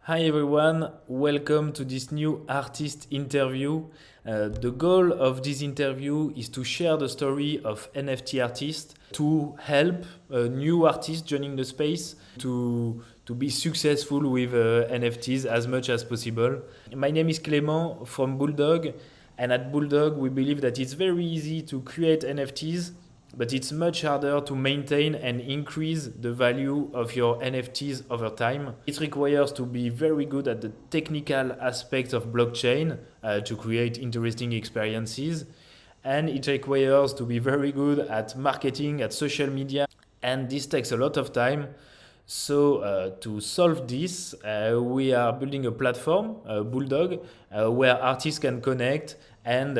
Hi everyone, welcome to this new artist interview. The goal of this interview is to share the story of NFT artists to help new artists joining the space to be successful with NFTs as much as possible. My name is Clément from Bulldog, and at Bulldog we believe that it's very easy to create NFTs, but it's much harder to maintain and increase the value of your NFTs over time. It requires to be very good at the technical aspects of blockchain to create interesting experiences. And it requires to be very good at marketing, at social media. And this takes a lot of time. So to solve this, we are building a platform, Bulldog, where artists can connect and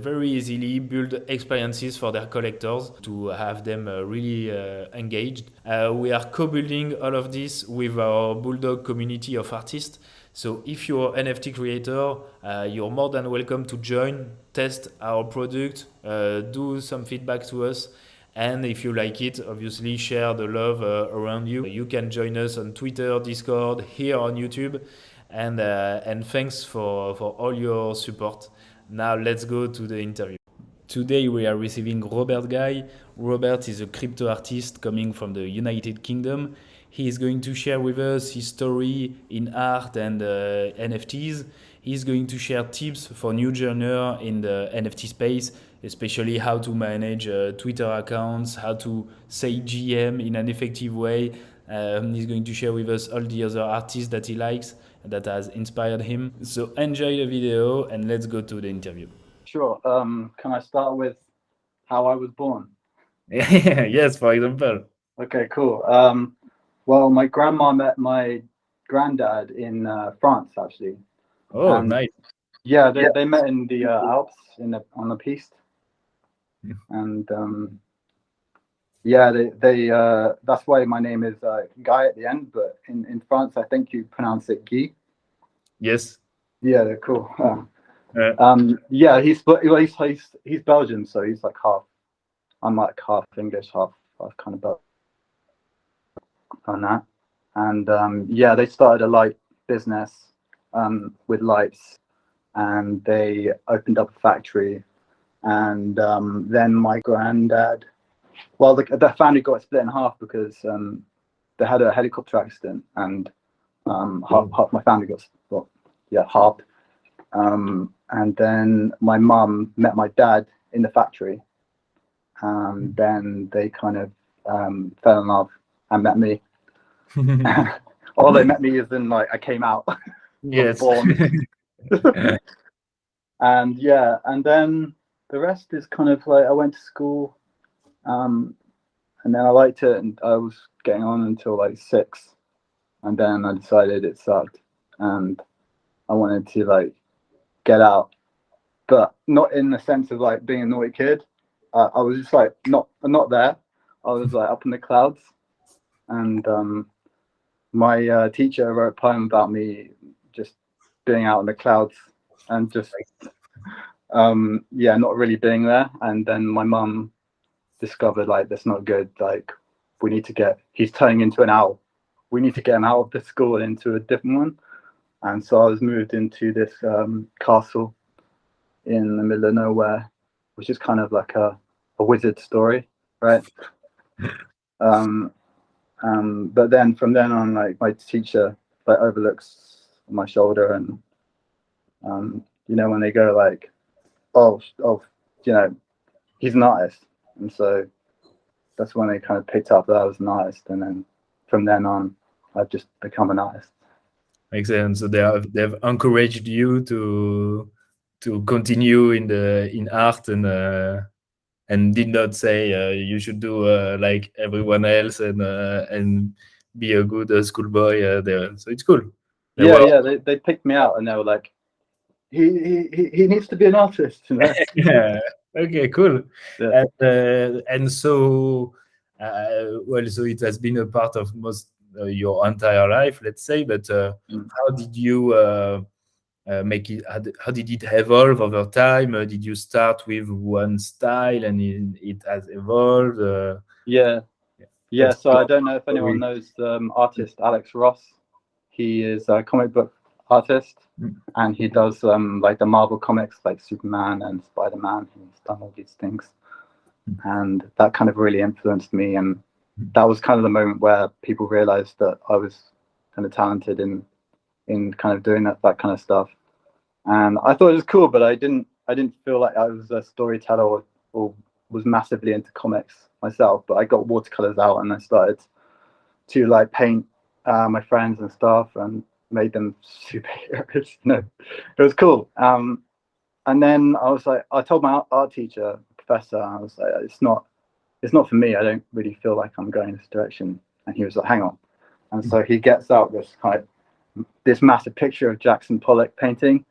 very easily build experiences for their collectors to have them really engaged. We are co-building all of this with our Bulldog community of artists. So if you're an NFT creator, you're more than welcome to join, test our product, do some feedback to us. And if you like it, obviously share the love around you. You can join us on Twitter, Discord, here on YouTube. And thanks for all your support. Now let's go to the interview. Today we are receiving RobertGuy. Robert is a crypto artist coming from the United Kingdom. He is going to share with us his story in art and NFTs. He's going to share tips for new journers in the NFT space, especially how to manage Twitter accounts, how to say GM in an effective way. He's going to share with us all the other artists that he likes, that has inspired him. So enjoy the video and let's go to the interview. Sure. Can I start with how I was born? Yes, for example. Okay, cool. Well, my grandma met my granddad in France, actually. Oh, And nice. yeah, they met in the Alps on the piste, and yeah, they that's why my name is Guy at the end. But in France, I think you pronounce it Guy. Yes. Yeah, they're cool. Uh, Yeah, he's Belgian, so he's like half. I'm like half English, half kind of Belgian on that. And yeah, they started a light business with lights, and they opened up a factory. And then my granddad, well, the family got split in half because they had a helicopter accident, and half my family got, well, yeah, half. And then my mum met my dad in the factory. Then they kind of fell in love and met me. Or they met me as in like I came out. yes. Born. And yeah, and then the rest is kind of like I went to school, and then I liked it, and I was getting on until like 6, and then I decided it sucked, and I wanted to like get out, but not in the sense of like being a naughty kid. I was just like not there. I was like up in the clouds, and my teacher wrote a poem about me just being out in the clouds and just yeah, not really being there. And then my mum discovered like that's not good. Like he's turning into an owl. We need to get him out of this school and into a different one. And so I was moved into this castle in the middle of nowhere, which is kind of like a wizard story, right? But then from then on, like my teacher like overlooks my shoulder, and you know, when they go like, oh, you know, he's an artist, and so that's when they kind of picked up that I was an artist, and then from then on, I've just become an artist. Makes sense. So they've encouraged you to continue in art and did not say you should do like everyone else and be a good schoolboy there. So it's cool. Yeah, they picked me out, and they were like, he needs to be an artist, you know? Yeah. Okay, cool. Yeah. And so well, so it has been a part of most your entire life, let's say. But how did you make it? How did it evolve over time? Did you start with one style and it has evolved? Yeah. So I don't know if anyone knows artist Alex Ross. He is a comic book artist, and he does like the Marvel comics, like Superman and Spider-Man. He's done all these things, and that kind of really influenced me. And that was kind of the moment where people realized that I was kind of talented in kind of doing that kind of stuff. And I thought it was cool, but I didn't feel like I was a storyteller or was massively into comics myself. But I got watercolors out and I started to like paint my friends and stuff and made them superheroes. It was cool. And then I told my art teacher, professor, I was like, it's not for me. I don't really feel like I'm going this direction. And he was like, hang on. And so he gets out this massive picture of Jackson Pollock painting,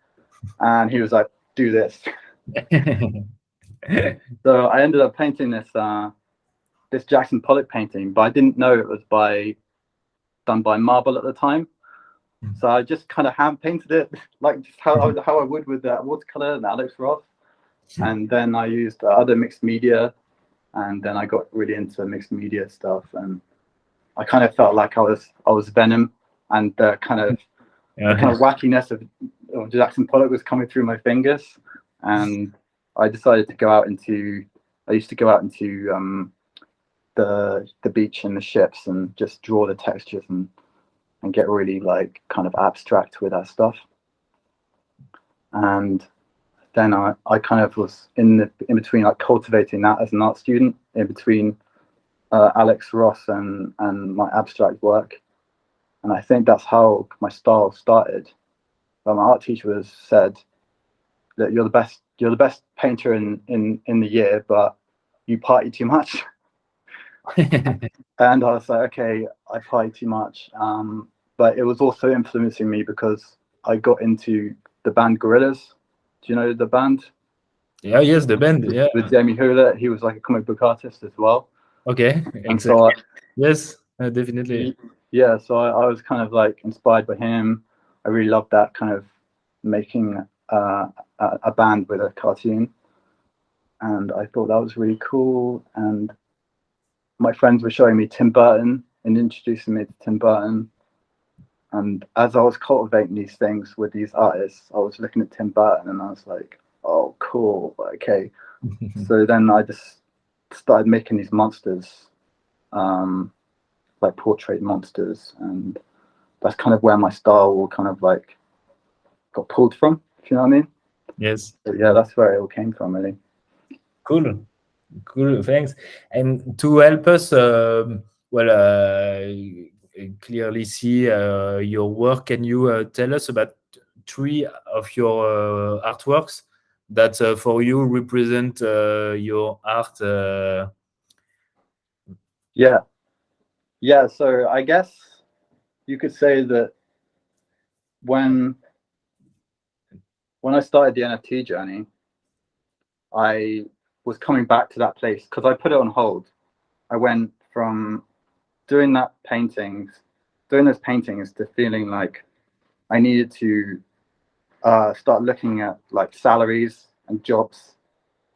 and he was like, do this. So I ended up painting this Jackson Pollock painting, but I didn't know it was done by marble at the time. So I just kind of hand painted it, like just how I would with watercolor and Alex Ross. And then I used other mixed media, and then I got really into mixed media stuff, and I kind of felt like I was Venom, and the kind of wackiness of Jackson Pollock was coming through my fingers. And I decided to go out into the beach and the ships and just draw the textures and get really like kind of abstract with that stuff. And then I kind of was in between like cultivating that as an art student in between Alex Ross and my abstract work. And I think that's how my style started. My art teacher said that you're the best painter in the year, but you party too much. And I was like, okay, I party too much. But it was also influencing me because I got into the band Gorillaz. Do you know the band? Yeah, yes, the band. Yeah, with Jamie Hewlett. He was like a comic book artist as well. Okay, and exactly. so Yes, definitely. Yeah, so I was kind of like inspired by him. I really loved that kind of making a band with a cartoon, and I thought that was really cool. And my friends were showing me Tim Burton and introducing me to Tim Burton. And as I was cultivating these things with these artists, I was looking at Tim Burton and I was like, oh, cool, okay. So then I just started making these monsters, like portrait monsters. And that's kind of where my style all kind of like got pulled from, if you know what I mean? Yes. So yeah, that's where it all came from, really. Cool, thanks. And to help us, clearly see your work, can you tell us about 3 of your artworks that for you represent your art? Yeah, so I guess you could say that when I started the NFT journey, I was coming back to that place because I put it on hold. I went from doing those paintings to feeling like I needed to start looking at like salaries and jobs.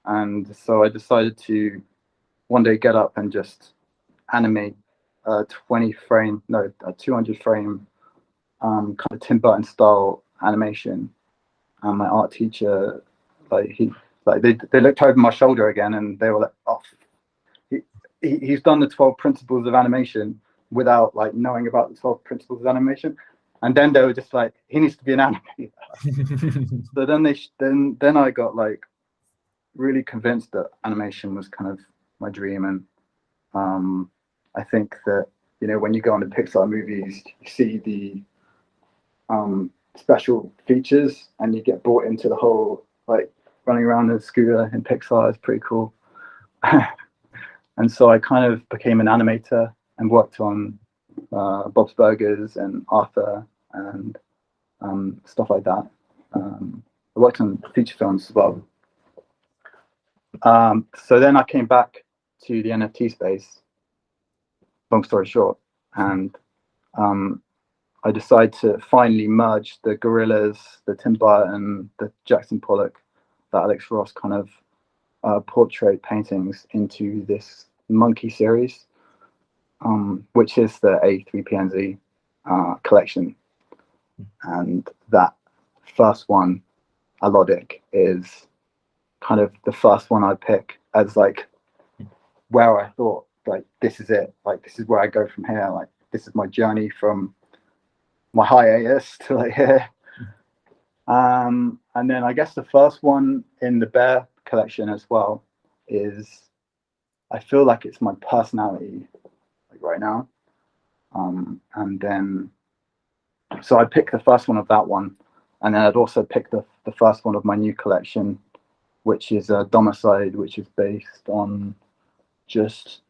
And so I decided to one day get up and just animate a 200 frame kind of Tim Burton style animation. And my art teacher, they looked over my shoulder again and they were like, oh, he's done the 12 principles of animation without like knowing about the 12 principles of animation. And then they were just like, he needs to be an animator. So then I got like really convinced that animation was kind of my dream. And I think that, you know, when you go on the Pixar movies, you see the special features and you get brought into the whole, like running around in a scooter in Pixar is pretty cool. And so I kind of became an animator and worked on Bob's Burgers and Arthur and stuff like that. I worked on feature films as well. So then I came back to the NFT space, long story short, and I decided to finally merge the Gorillaz, the Tim Burton, the Jackson Pollock, the Alex Ross kind of portrait paintings into this monkey series, which is the A3PNZ collection. and that first one, Alodic, is kind of the first one I pick as like where I thought like this is it, like this is where I go from here, like this is my journey from my hiatus to like here. And then I guess the first one in the Bear collection as well is, I feel like it's my personality like right now. And then so I'd pick the first one of that one, and then I'd also pick the first one of my new collection, which is DOMICIDE, which is based on just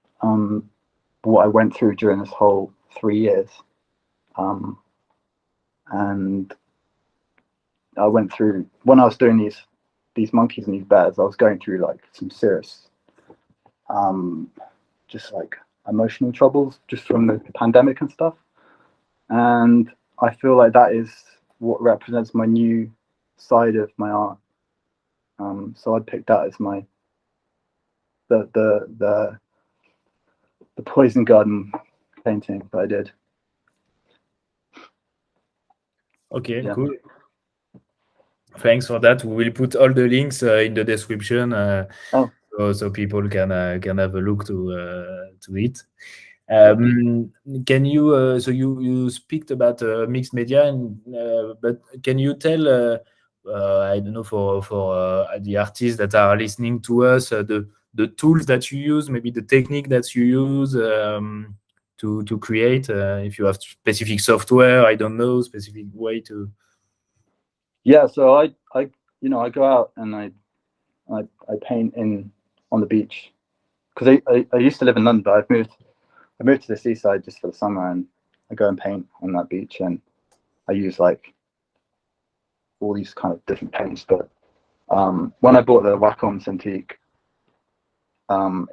what I went through during this whole 3 years. And I went through, when I was doing these monkeys and these bears, I was going through like some serious just like emotional troubles just from the pandemic and stuff. And I feel like that is what represents my new side of my art. So I'd pick that as my the poison garden painting that I did. Okay, yeah. Cool. Thanks for that. We will put all the links in the description, so people can have a look to it. Can you so you speak about mixed media, and but can you tell I don't know, for the artists that are listening to us, the tools that you use, maybe the technique that you use to create, if you have specific software, I don't know, specific way to. Yeah, so I go out and I paint on the beach, because I used to live in London, but I moved to the seaside just for the summer, and I go and paint on that beach, and I use like all these kind of different paints. But when I bought the Wacom Cintiq,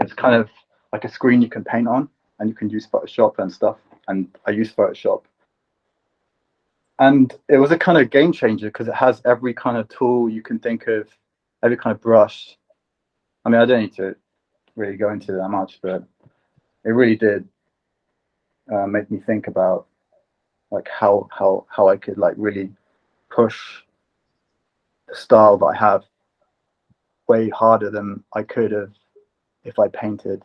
it's kind of like a screen you can paint on, and you can use Photoshop and stuff, and I use Photoshop. And it was a kind of game changer because it has every kind of tool you can think of, every kind of brush. I mean, I don't need to really go into that much, but it really did make me think about like how I could like really push the style that I have way harder than I could have if I painted.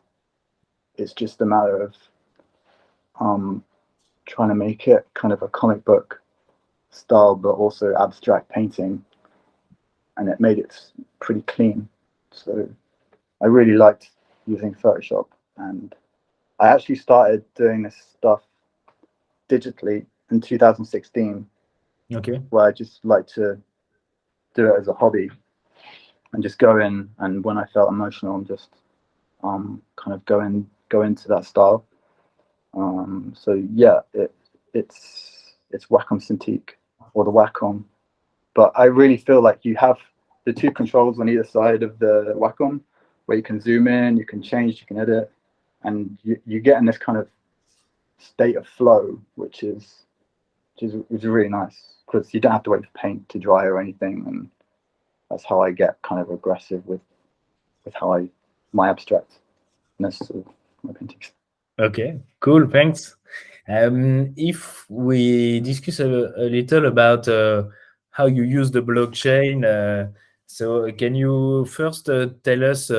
It's just a matter of trying to make it kind of a comic book style, but also abstract painting, and it made it pretty clean. So I really liked using Photoshop, and I actually started doing this stuff digitally in 2016. Okay. Where I just like to do it as a hobby and just go in, and when I felt emotional, and just kind of go into that style. So yeah, it's Wacom Cintiq, or the Wacom, but I really feel like you have the two controls on either side of the Wacom, where you can zoom in, you can change, you can edit, and you get in this kind of state of flow, which is really nice, because you don't have to wait for paint to dry or anything, and that's how I get kind of aggressive with how my abstractness of my paintings. Okay, cool, thanks. If we discuss a little about how you use the blockchain, so can you first tell us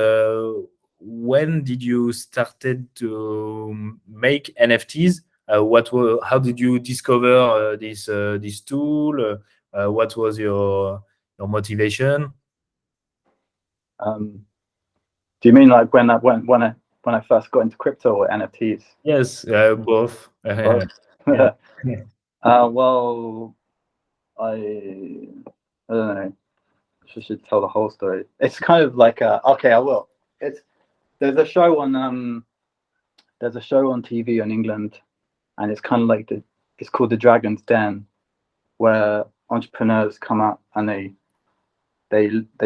when did you started to make NFTs? How did you discover this tool? What was your motivation? Do you mean like when I first got into crypto or NFTs? Yes, both. Both. Yeah. Well, I don't know. I should tell the whole story. It's kind of like okay, I will. There's a show on TV in England, and it's kind of like it's called The Dragon's Den, where entrepreneurs come up and they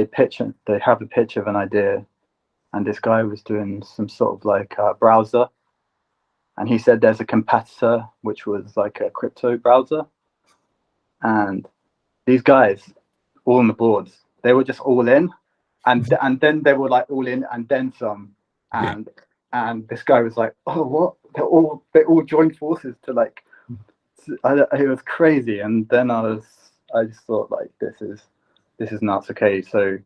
pitch, they have a pitch of an idea, and this guy was doing some sort of like browser, and he said there's a competitor which was like a crypto browser, and these guys all on the boards, they were just all in, and then they were like all in and then some, and this guy was like, oh, what, they all joined forces to it was crazy. And then I just thought, like, this is nuts. Okay, so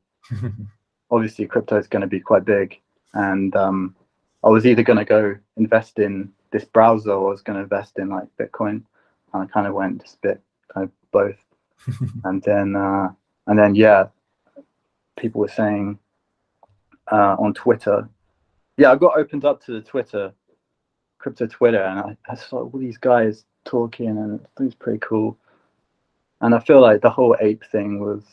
obviously crypto is going to be quite big, and I was either going to go invest in this browser or I was going to invest in like Bitcoin, and I kind of went just bit kind of both. And then yeah, people were saying on Twitter, yeah, I got opened up to the crypto Twitter, and I saw all these guys talking, and it was pretty cool. And I feel like the whole ape thing was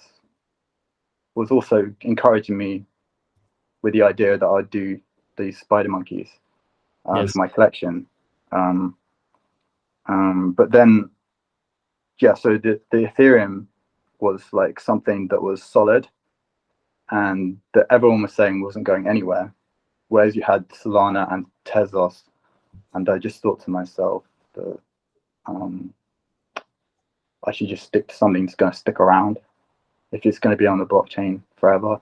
also encouraging me with the idea that I'd do these spider monkeys for my collection. But then, yeah, so the Ethereum was like something that was solid and that everyone was saying wasn't going anywhere. Whereas you had Solana and Tezos, and I just thought to myself that I should just stick to something that's going to stick around if it's going to be on the blockchain forever.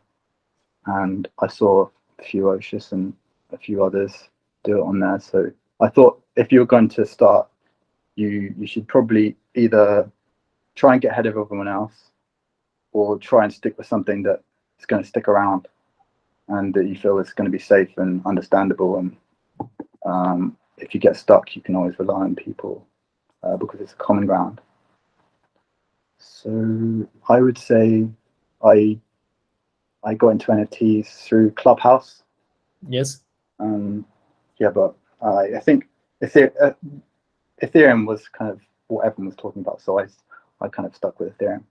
And I saw a few Oshus and a few others do it on there. So I thought if you're going to start, you should probably either try and get ahead of everyone else or try and stick with something that is going to stick around and that you feel is going to be safe and understandable. And if you get stuck, you can always rely on people because it's a common ground. So I would say I got into NFTs through Clubhouse. Yes. Yeah, but I think Ethereum was kind of what everyone was talking about, so I kind of stuck with Ethereum.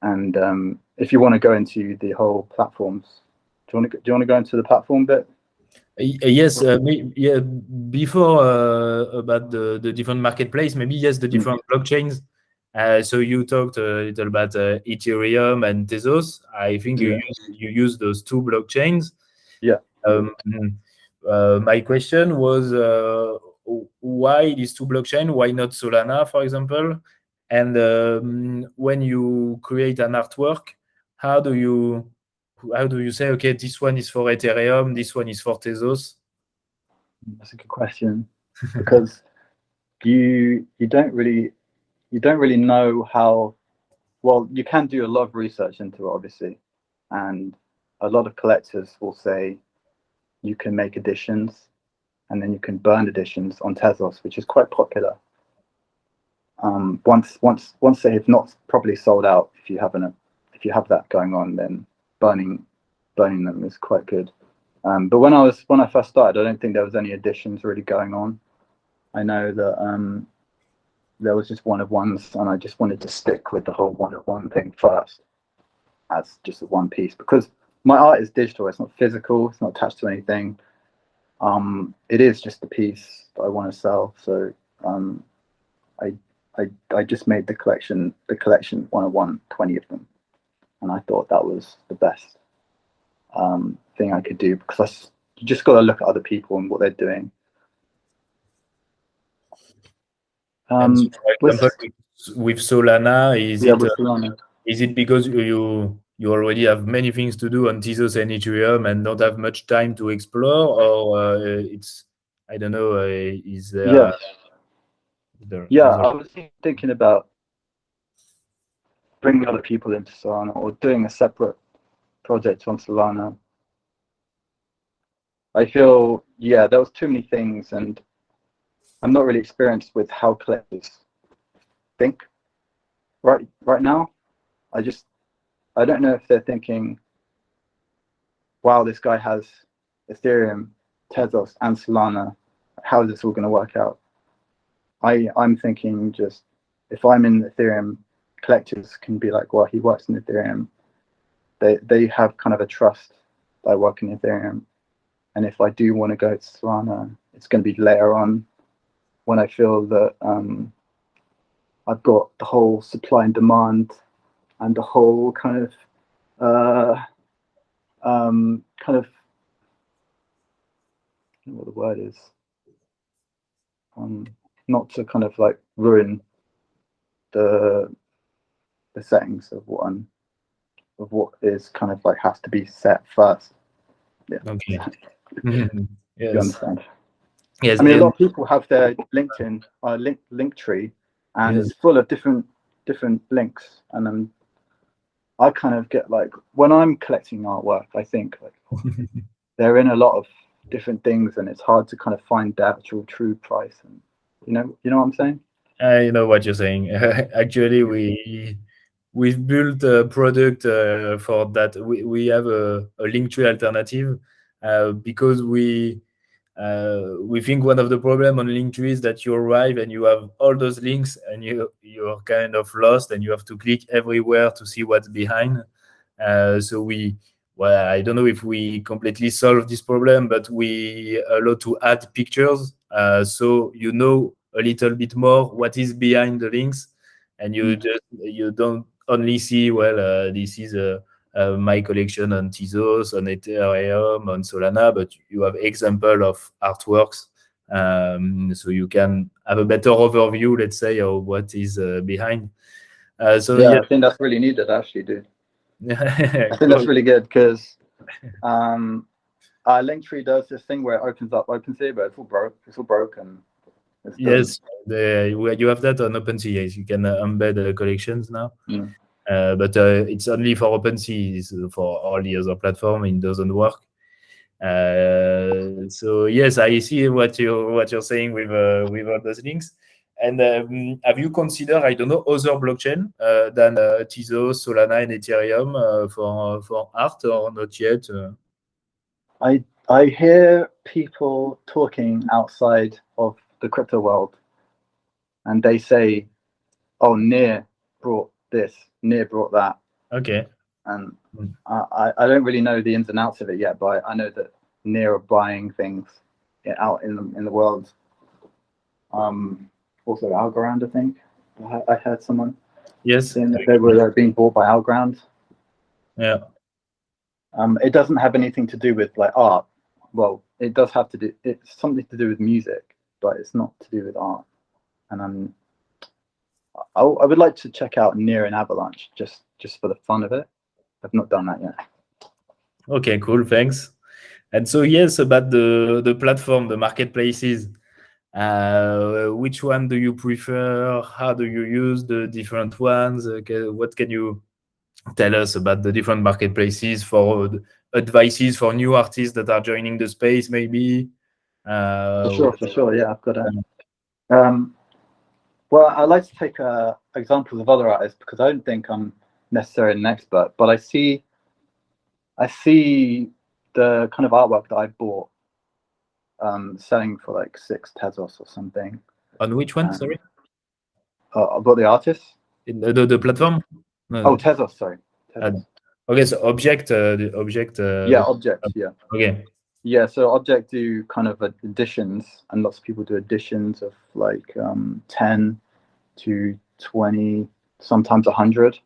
And if you want to go into the whole platforms, do you want to go into the platform bit? Yes, yeah. Before about the different marketplace, maybe yes, the different blockchains. So you talked a little about Ethereum and Tezos. I think you use those two blockchains. Yeah. My question was why these two blockchains? Why not Solana, for example? And when you create an artwork, how do you say, okay, this one is for Ethereum, this one is for Tezos? That's a good question because you don't really know how well. You can do a lot of research into it, obviously, and a lot of collectors will say you can make editions and then you can burn editions on Tezos, which is quite popular. Once they have not properly sold out, if you have that going on, then burning them is quite good. But when I first started, I don't think there was any editions really going on. I know that there was just one of ones, and I just wanted to stick with the whole one of one thing first, as just a one piece, because my art is digital. It's not physical. It's not attached to anything. It is just a piece that I want to sell. So I just made the collection 101, 20 of them, and I thought that was the best thing I could do, because you just got to look at other people and what they're doing. So for example, with Solana, is it because you already have many things to do on Tezos and Ethereum and don't have much time to explore, or it's, I don't know, is there? Yeah, I was thinking about bringing other people into Solana or doing a separate project on Solana. I feel, yeah, there was too many things, and I'm not really experienced with how collectors think right now. I don't know if they're thinking, wow, this guy has Ethereum, Tezos, and Solana. How is this all going to work out? I'm thinking, just if I'm in Ethereum, collectors can be like, well, he works in Ethereum. They have kind of a trust that I work in Ethereum. And if I do want to go to Solana, it's going to be later on when I feel that I've got the whole supply and demand and the whole kind of I don't know what the word is, not to kind of like ruin the settings of what is kind of like has to be set first. Yeah. Okay. Yes. You understand? Yes, I mean, a lot and of people have their LinkedIn link tree, and yes, it's full of different links. And then I kind of get like, when I'm collecting artwork, I think like they're in a lot of different things, and it's hard to kind of find the actual true price. And you know what I'm saying? I know what you're saying. Actually, we've built a product for that. We have a Linktree alternative because we think one of the problem on Linktree is that you arrive and you have all those links and you're kind of lost and you have to click everywhere to see what's behind. So well, I don't know if we completely solve this problem, but we allow to add pictures, so you know a little bit more what is behind the links, and you don't only see, well, this is my collection on Tezos, on Ethereum, on Solana, but you have example of artworks, so you can have a better overview, let's say, of what is behind. So Yeah, yeah, I think that's really needed, actually, dude. I think cool. that's really good because Linktree does this thing where it opens up OpenSea, but it's all broke. It's all broken. It's done. Yes, you have that on OpenSea. Yes, you can embed collections now, Mm. but it's only for OpenSea. For all the other platform, it doesn't work. So yes, I see what you're saying with all those links. And have you considered, I don't know, other blockchain than Tezos, Solana, and Ethereum for art, or not yet? I hear people talking outside of the crypto world, and they say, "Oh, Near brought this, Near brought that," Okay. and Mm. I don't really know the ins and outs of it yet, but I know that Near are buying things out in the world. Also Algorand, I think. I heard someone Yes. saying that they were being bought by Algorand. Yeah. It doesn't have anything to do with like art. Well, it does have to do. It's something to do with music, but it's not to do with art. And I would like to check out Near and Avalanche just for the fun of it. I've not done that yet. Okay. Cool. Thanks. And so yes, about the platform, the marketplaces. Which one do you prefer? How do you use the different ones? What can you tell us about the different marketplaces for advices for new artists that are joining the space, maybe? For sure. Yeah, I've got it. Well, I like to take examples of other artists because I don't think I'm necessarily an expert, but I see the kind of artwork that I bought selling for like 6 Tezos or something. On which one? Sorry, I've got the artist. in the platform? Oh, No. Tezos, sorry. Uh, Tezos. okay, so object, the object. Yeah, Object. Yeah. Okay. Yeah, so Object do kind of editions, and lots of people do editions of like 10 to 20, sometimes 100.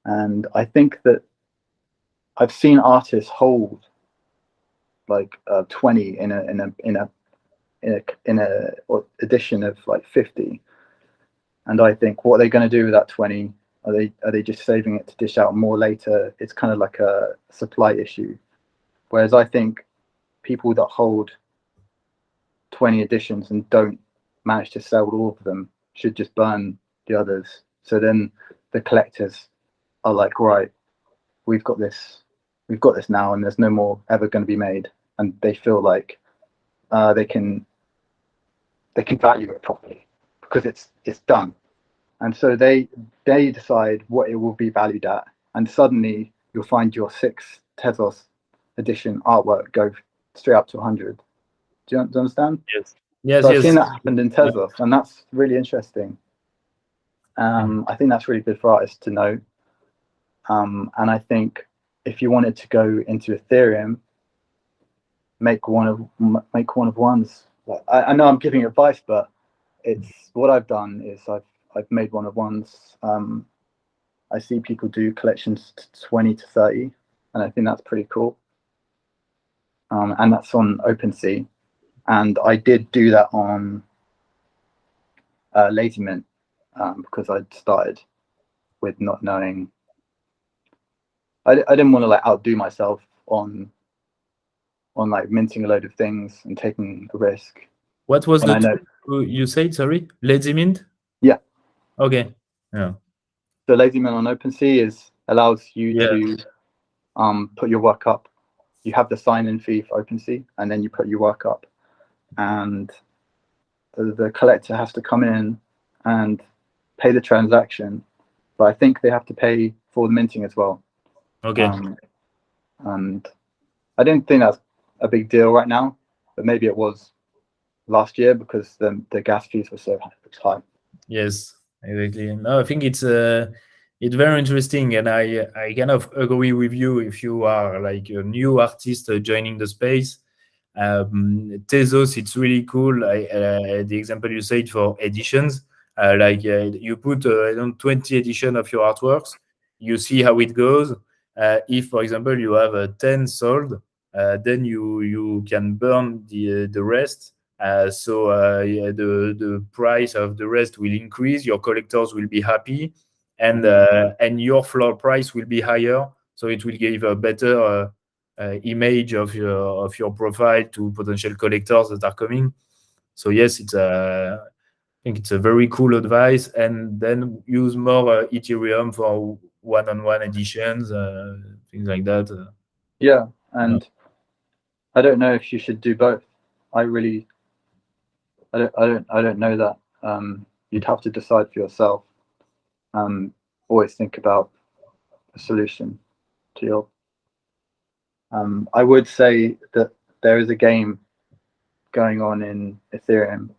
And I think that I've seen artists hold like 20 in a edition of like 50. And I think, what are they going to do with that 20? Are they just saving it to dish out more later? It's kind of like a supply issue. Whereas I think people that hold 20 editions and don't manage to sell all of them should just burn the others. So then the collectors are like, right, we've got this now, and there's no more ever going to be made, and they feel like they can value it properly because it's done. And so they decide what it will be valued at, and suddenly you'll find your 6 Tezos edition artwork go straight up to 100. Do you understand? Yes. Yes. So I've seen Yes. that happen in Tezos, and that's really interesting. I think that's really good for artists to know. And I think if you wanted to go into Ethereum, make one of ones. I know I'm giving advice, but it's what I've done is I've made one of ones. I see people do collections to 20 to 30, and I think that's pretty cool. And that's on OpenSea, and I did do that on LazyMint because I'd started with not knowing. I didn't want to like outdo myself on like minting a load of things and taking a risk. What was And the I know, tool you said? Sorry, Lazy Mint. yeah. Okay. Yeah. So LazyMint on OpenSea allows you Yeah. to put your work up. You have the sign-in fee for OpenSea, and then you put your work up, and the collector has to come in and pay the transaction, but I think they have to pay for the minting as well. Okay. And I don't think that's a big deal right now, but maybe it was last year because the gas fees were so high. Yes, exactly. No, I think it's very interesting, and I kind of agree with you. If you are like a new artist joining the space, Tezos, it's really cool. The example you said for editions, you put I don't 20 edition of your artworks, you see how it goes. If, for example, you have 10 sold, then you can burn the rest. Yeah, the price of the rest will increase. Your collectors will be happy, and your floor price will be higher. So it will give a better image of your profile to potential collectors that are coming. So yes, I think it's a very cool advice. And then use more Ethereum for one-on-one editions, things like that. Yeah, and I don't know if you should do both. I don't know that. You'd have to decide for yourself. Always think about a solution to your. I would say that there is a game going on in Ethereum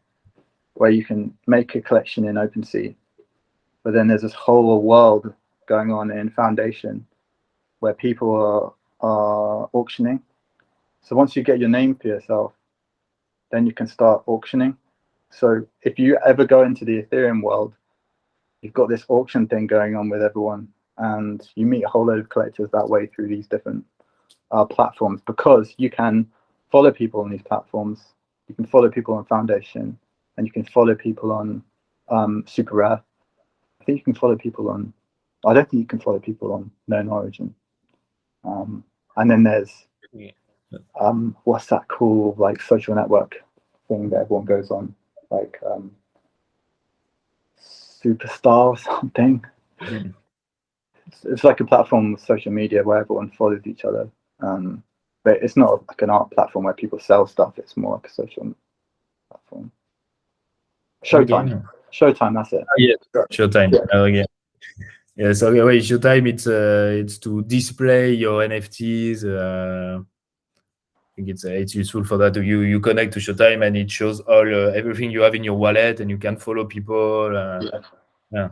where you can make a collection in OpenSea, but then there's this whole world going on in Foundation where people are auctioning. So once you get your name for yourself, then you can start auctioning. So if you ever go into the Ethereum world, you've got this auction thing going on with everyone, and you meet a whole load of collectors that way through these different platforms, because you can follow people on these platforms. You can follow people on Foundation, and you can follow people on Super Rare. I think you can follow people on. I don't think you can follow people on Known Origin. And then there's what's that cool like social network thing that everyone goes on, like Superstar or something. Mm. It's like a platform with social media where everyone follows each other. But it's not like an art platform where people sell stuff. It's more like a social platform. Showtime. Okay. Showtime, that's it. Yeah, Showtime. Yeah. Okay. Yeah, so anyway, Showtime, it's to display your NFTs. I think it's useful for that. You connect to Showtime and it shows all everything you have in your wallet, and you can follow people. Yeah.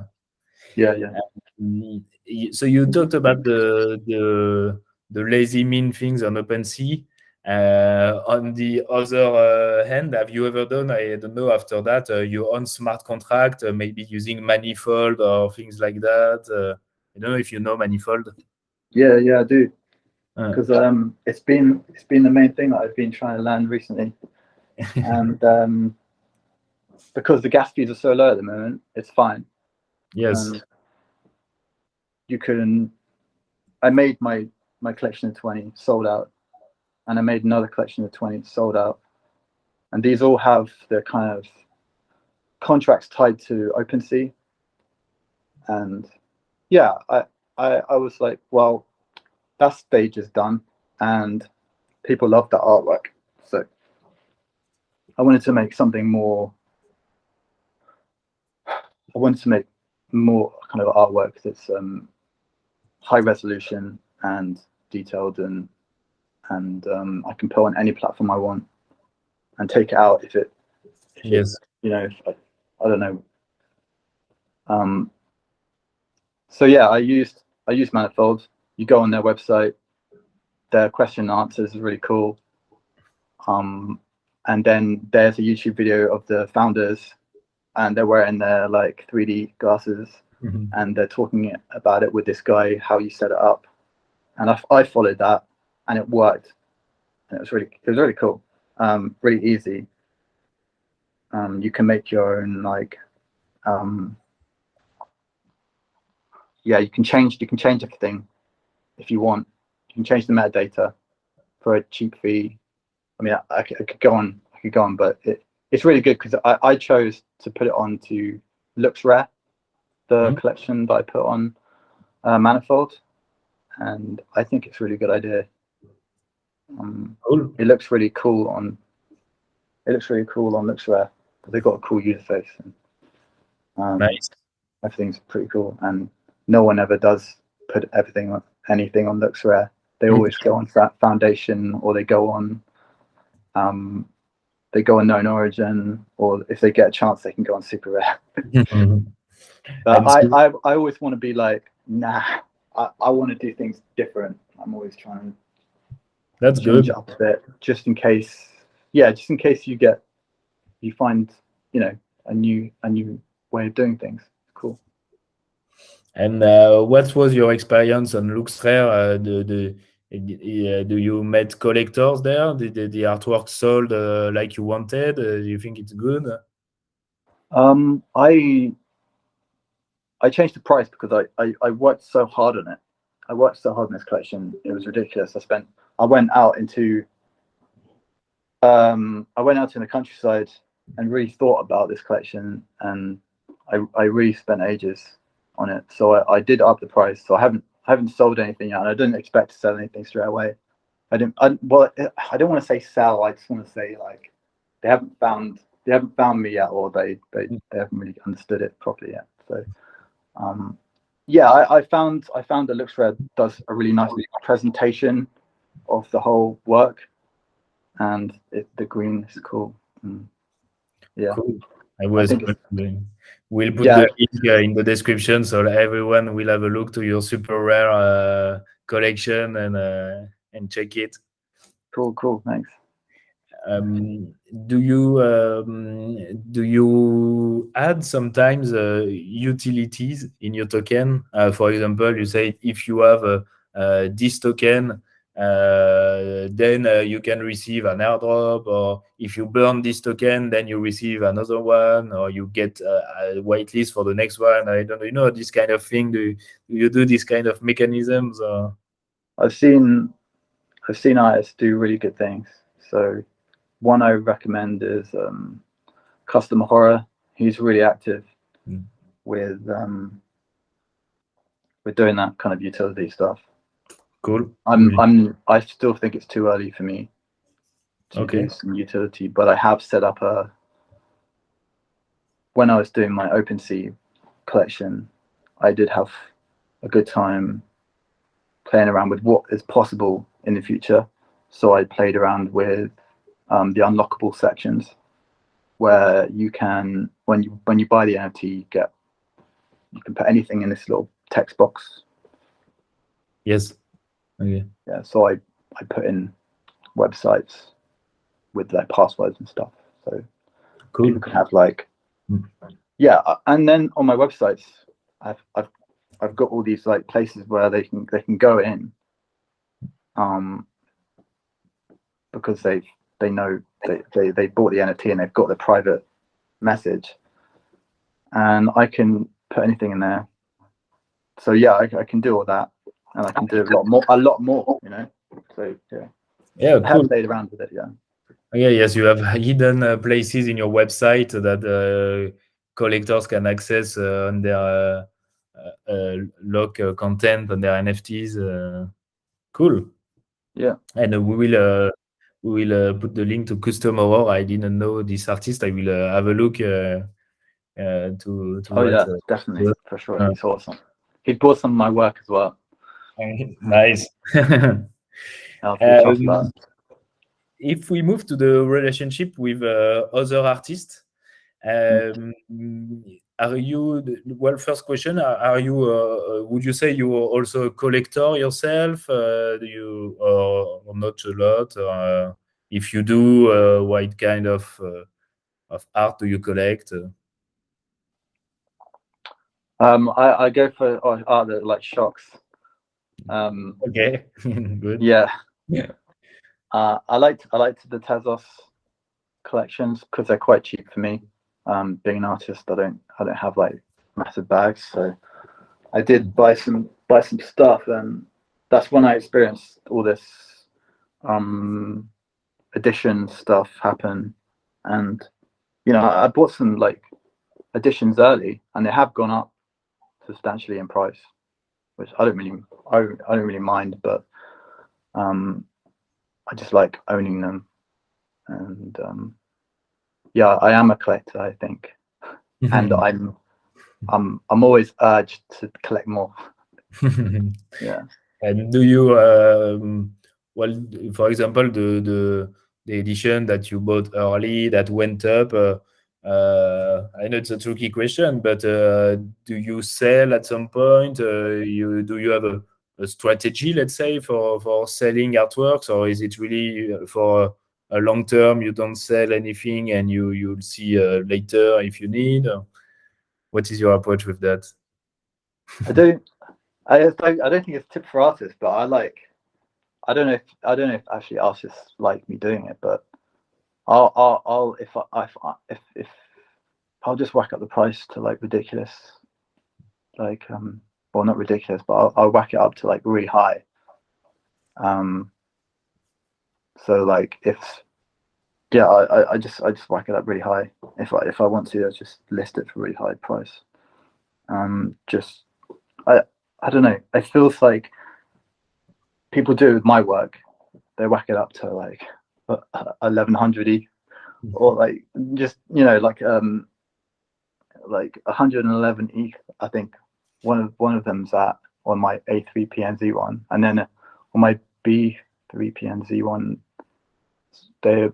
So you talked about the lazy mean things on OpenSea. On the other hand, have you ever done, I don't know, after that, your own smart contract, maybe using Manifold or things like that? I don't know if you know Manifold. Yeah, I do. Because it's been the main thing that I've been trying to learn recently, and because the gas fees are so low at the moment, it's fine. Yes. I made my collection of 20 sold out, and I made another collection of 20 sold out, and these all have the kind of contracts tied to OpenSea. And yeah, I was like, well, that stage is done, and people love that artwork, so I wanted to make something more. I wanted to make more kind of artwork that's high resolution and detailed, and I can put on any platform I want and take it out if Yes. if I don't know. So yeah, I used Manifold. You go on their website, their question and answers is really cool. And then there's a YouTube video of the founders, and they're wearing their like 3D glasses, and they're talking about it with this guy, how you set it up. And I followed that, and it worked. And it was really cool, really easy. You can make your own like, you can change everything if you want. You can change the metadata for a cheap fee. I mean, I could go on, but it's really good because I chose to put it on to LooksRare, the collection that I put on Manifold, and I think it's a really good idea. Cool. It looks really cool on LooksRare. They've got a cool user face, and Nice. everything's pretty cool. And no one ever does put anything on LooksRare. They always go on Foundation, or they go on Known Origin, or if they get a chance, they can go on Super Rare. But I always want to be like, nah, I want to do things different. I'm always trying to change it up a bit, just in case you find, you know, a new way of doing things. Cool. And what was your experience on LooksRare? Do you met collectors there? Did the artwork sold like you wanted? Do you think it's good? I changed the price because I worked so hard on it. I worked so hard on this collection. It was ridiculous. I went out into the countryside and really thought about this collection, and I really spent ages on it. So I did up the price. So I haven't sold anything yet, and I didn't expect to sell anything straight away. I don't want to say sell. I just want to say, like, they haven't found me yet, or they haven't really understood it properly yet. So I found that LooksRare does a really nice presentation of the whole work, and the green is cool. Yeah, cool. We'll put the link in the description, so everyone will have a look to your super rare collection and check it. Cool. Thanks. Do you add sometimes utilities in your token? For example, you say if you have this token, then you can receive an airdrop, or if you burn this token, then you receive another one, or you get a whitelist for the next one. I don't know, this kind of thing. Do you do this kind of mechanisms? Or? I've seen artists do really good things. So one I recommend is Custom Horror. He's really active with doing that kind of utility stuff. Cool. I still think it's too early for me to do some utility, but I have set up when I was doing my OpenSea collection, I did have a good time playing around with what is possible in the future. So I played around with the unlockable sections, where you can, when you buy the NFT, you can put anything in this little text box. Yes. Okay. Yeah. So I put in websites with their passwords and stuff. So cool. People can have like, and then on my websites, I've got all these like places where they can go in, because they know they bought the NFT and they've got the private message, and I can put anything in there. So yeah, I can do all that, and I can do a lot more, you know. So yeah, I have played around with it. Yes, you have hidden places in your website that collectors can access on their lock content on their NFTs. Cool. Yeah. And we will put the link to Custom Horror. I didn't know this artist. I will have a look to definitely, for sure. He's awesome. He bought some of my work as well. Nice. If we move to the relationship with other artists, are you, well, first question, are you, would you say you are also a collector yourself? Do you, or not a lot? Or, if you do, what kind of art do you collect? I go for art that like shocks. Okay, good. Yeah. I liked the Tezos collections because they're quite cheap for me. Being an artist, I don't have like massive bags, so I did buy some stuff, and that's when I experienced all this edition stuff happen, and you know, I bought some like editions early, and they have gone up substantially in price, which I don't really mind, but I just like owning them, and yeah, I am a collector, I think, and I'm always urged to collect more. Yeah. And do you, well, for example, the edition that you bought early that went up, I know it's a tricky question, but do you sell at some point? Do you have a strategy, let's say, for selling artworks, or is it really for a long term? You don't sell anything, and you'll see later if you need. What is your approach with that? I don't think it's a tip for artists, but I don't know if actually artists like me doing it, but I'll if I'll just whack up the price to like ridiculous, like well, not ridiculous, but I'll whack it up to like really high. So like if yeah, I just whack it up really high. If I want to, I just list it for a really high price. Just I don't know. It feels like people do it with my work. They whack it up to like 1100 E, or like just, you know, like 111 ETH. I think one of them's at on my A3PNZ one, and then on my B3PNZ one, they've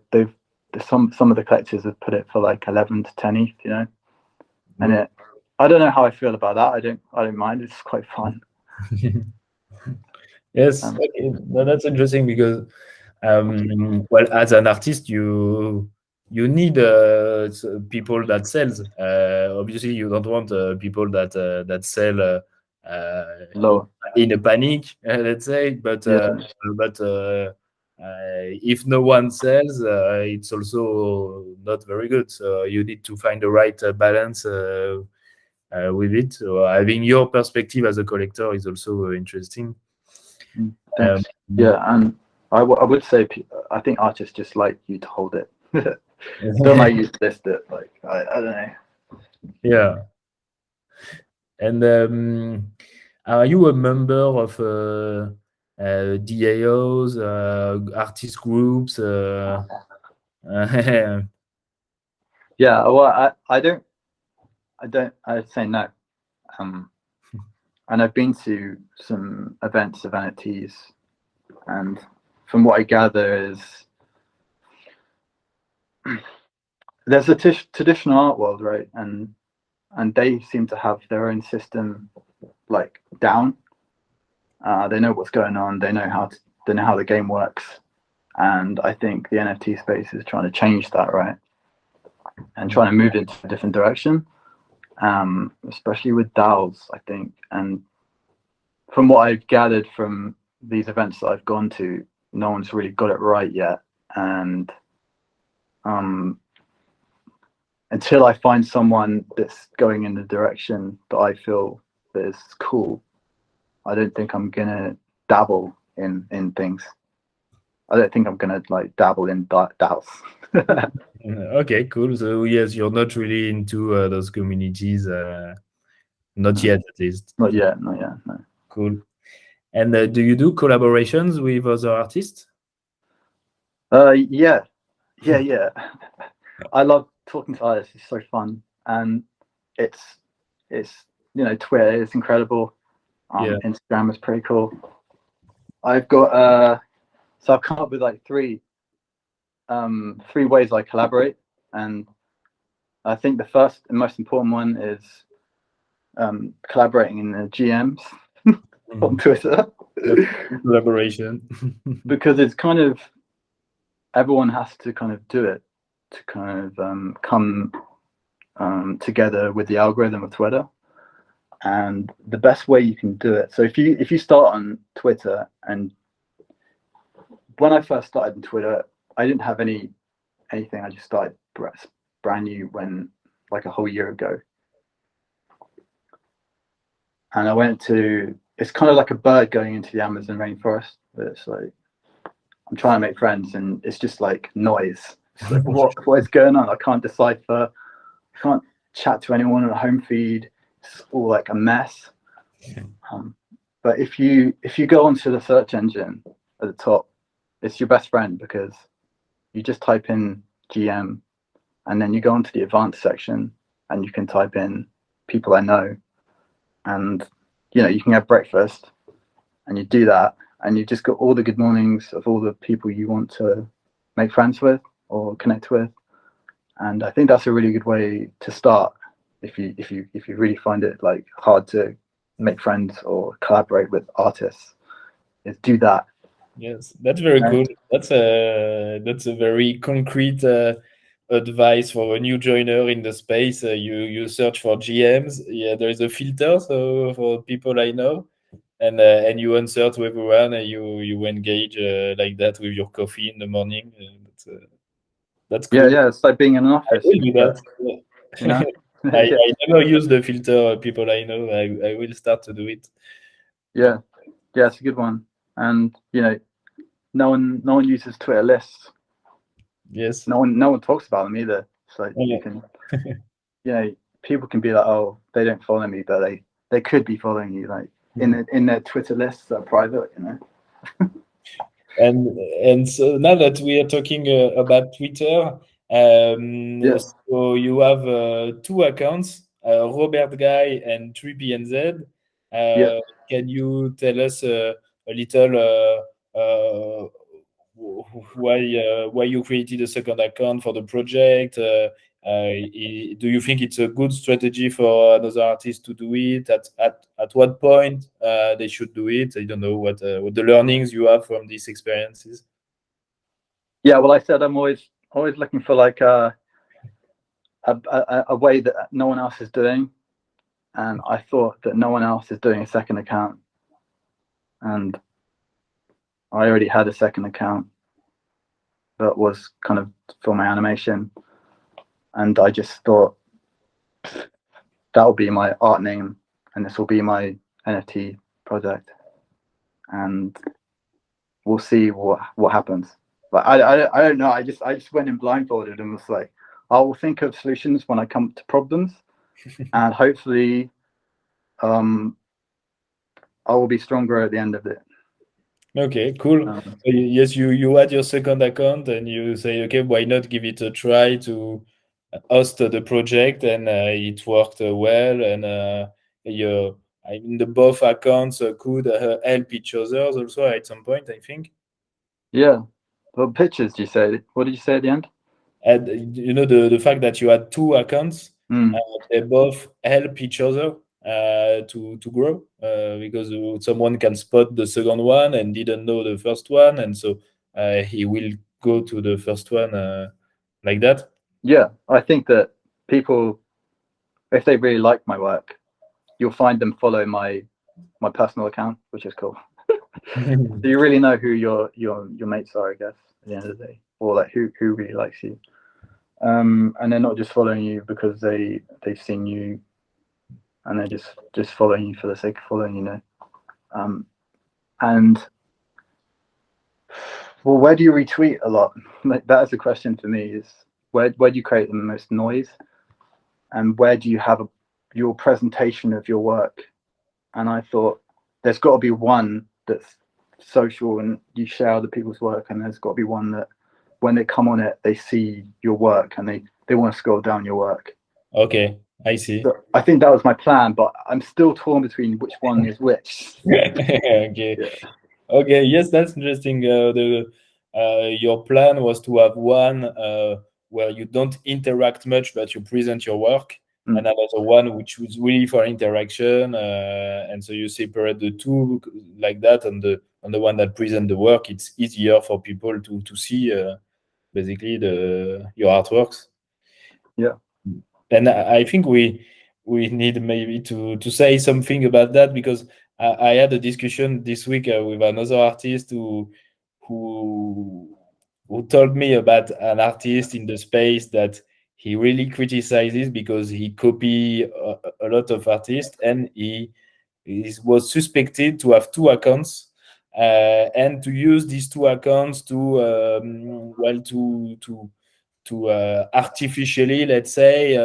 some of the collectors have put it for like 11 to 10 ETH, you know, and I don't know how I feel about that. I don't mind. It's quite fun. Yes, okay. No, that's interesting because, well, as an artist, you need people that sells. Obviously, you don't want people that sell Low. in a panic, let's say. But Yeah. if no one sells, it's also not very good. So you need to find the right balance with it. So having your perspective as a collector is also interesting. Thanks. Yeah, and I would say I think artists just like you to hold it. Don't like you to list it. Like I don't know. Yeah. And are you a member of DAOs, artist groups? Yeah. Well, I'd say no. And I've been to some events of NFTs, and from what I gather is there's a traditional art world, right? And they seem to have their own system like down. They know what's going on. They know how the game works. And I think the NFT space is trying to change that, right? And trying to move into a different direction, especially with DAOs, I think. And from what I've gathered from these events that I've gone to, no one's really got it right yet. And until I find someone that's going in the direction that I feel that is cool, I don't think I'm gonna dabble in things. I don't think I'm gonna like dabble in DAOs. Okay, cool. So yes, you're not really into those communities, not yet at least. Not yet, no. Cool. And do you do collaborations with other artists? Yeah. I love talking to artists. It's so fun, and it's you know, Twitter is incredible. Yeah. Instagram is pretty cool. I've got so I've come up with like three ways I collaborate, and I think the first and most important one is collaborating in the GMs on Twitter. Collaboration. Because it's kind of everyone has to kind of do it to kind of come together with the algorithm of Twitter. And the best way you can do it, so if you start on Twitter, and when I first started on Twitter, I didn't have anything. I just started brand new when like a whole year ago, and I went to, it's kind of like a bird going into the Amazon rainforest, but it's like I'm trying to make friends, and it's just like noise. It's like, what is going on? I can't decipher. I can't chat to anyone on the home feed. It's all like a mess. But if you go onto the search engine at the top, it's your best friend, because you just type in GM, and then you go onto the advanced section and you can type in people I know, and you can have breakfast, and you do that, and you just got all the good mornings of all the people you want to make friends with or connect with. And I think that's a really good way to start if you really find it like hard to make friends or collaborate with artists, is do that. Yes, that's very cool. That's a very concrete advice for a new joiner in the space. You search for GMs. Yeah, there is a filter, so for people I know, and you answer to everyone. And you engage like that with your coffee in the morning. That's cool. Yeah, it's like being in an office. I will do that. Yeah. I never use the filter people I know. I will start to do it. Yeah, it's a good one. And no one uses Twitter lists. Yes. No one talks about them either. It's like you can, people can be like, oh, they don't follow me, but they could be following you, like in their Twitter lists that are private, And so now that we are talking about Twitter, so you have two accounts, RobertGuy and 3PNZ. Can you tell us a little why you created a second account for the project? Do you think it's a good strategy for another artist to do it? At what point they should do it? I don't know what the learnings you have from these experiences. Yeah, well, I said I'm always looking for like a way that no one else is doing, and I thought that no one else is doing a second account, and I already had a second account that was kind of for my animation, and I just thought that will be my art name, and this will be my NFT project, and we'll see what happens. But I don't know. I just went in blindfolded and was like, I will think of solutions when I come to problems, and hopefully, I will be stronger at the end of it. Okay, cool. So yes, you had your second account, and you say, okay, why not give it a try to host the project, and it worked well, and the both accounts could help each other also at some point, I think. Yeah. What pictures do you say? What did you say at the end? And the fact that you had two accounts, they both help each other to grow, because someone can spot the second one and didn't know the first one, and so he will go to the first one like that. Yeah, I think that people, if they really like my work, you'll find them follow my personal account, which is cool. So you really know who your mates are, I guess, at the end of the day, or like who really likes you. And they're not just following you because they've seen you, and they're just following you for the sake of following, and well, where do you retweet a lot? Like, that is a question for me, is where do you create the most noise, and where do you have your presentation of your work? And I thought there's got to be one that's social and you share other people's work, and there's got to be one that when they come on it, they see your work and they want to scroll down your work. Okay, I see. So I think that was my plan, but I'm still torn between which one is which. Okay. Yeah. Okay, yes, that's interesting. Your plan was to have one where you don't interact much, but you present your work, and another one which was really for interaction, and so you separate the two like that. And the one that present the work, it's easier for people to see basically your artworks. Yeah. And I think we need maybe to say something about that, because I had a discussion this week with another artist who told me about an artist in the space that he really criticizes because he copy a lot of artists, and he was suspected to have two accounts and to use these two accounts to artificially, let's say,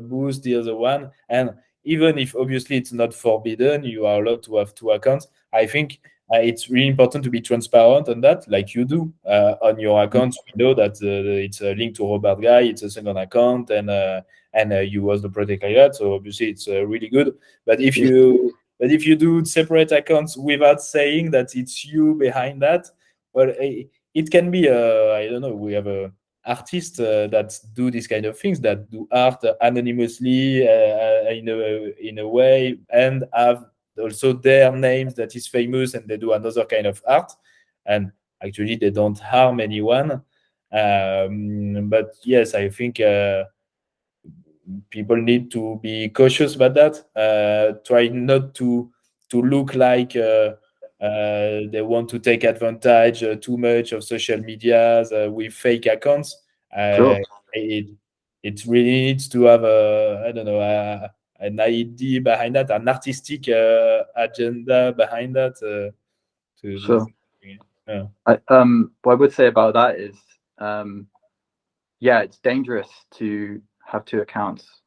boost the other one. And even if obviously it's not forbidden, you are allowed to have two accounts. I think it's really important to be transparent on that, like you do on your accounts. We know that it's a link to RobertGuy, it's a second account, and you was the project like that. So obviously it's really good. But if you do separate accounts without saying that it's you behind that, well, it can be I don't know. We have a artists that do these kind of things, that do art anonymously in a way, and have also their names that is famous, and they do another kind of art, and actually they don't harm anyone. But yes, I think people need to be cautious about that. Try not to look like they want to take advantage too much of social medias with fake accounts. Sure. It really needs to have I don't know, an idea behind that, an artistic agenda behind that. Sure. Yeah. What I would say about that is, yeah, it's dangerous to have two accounts,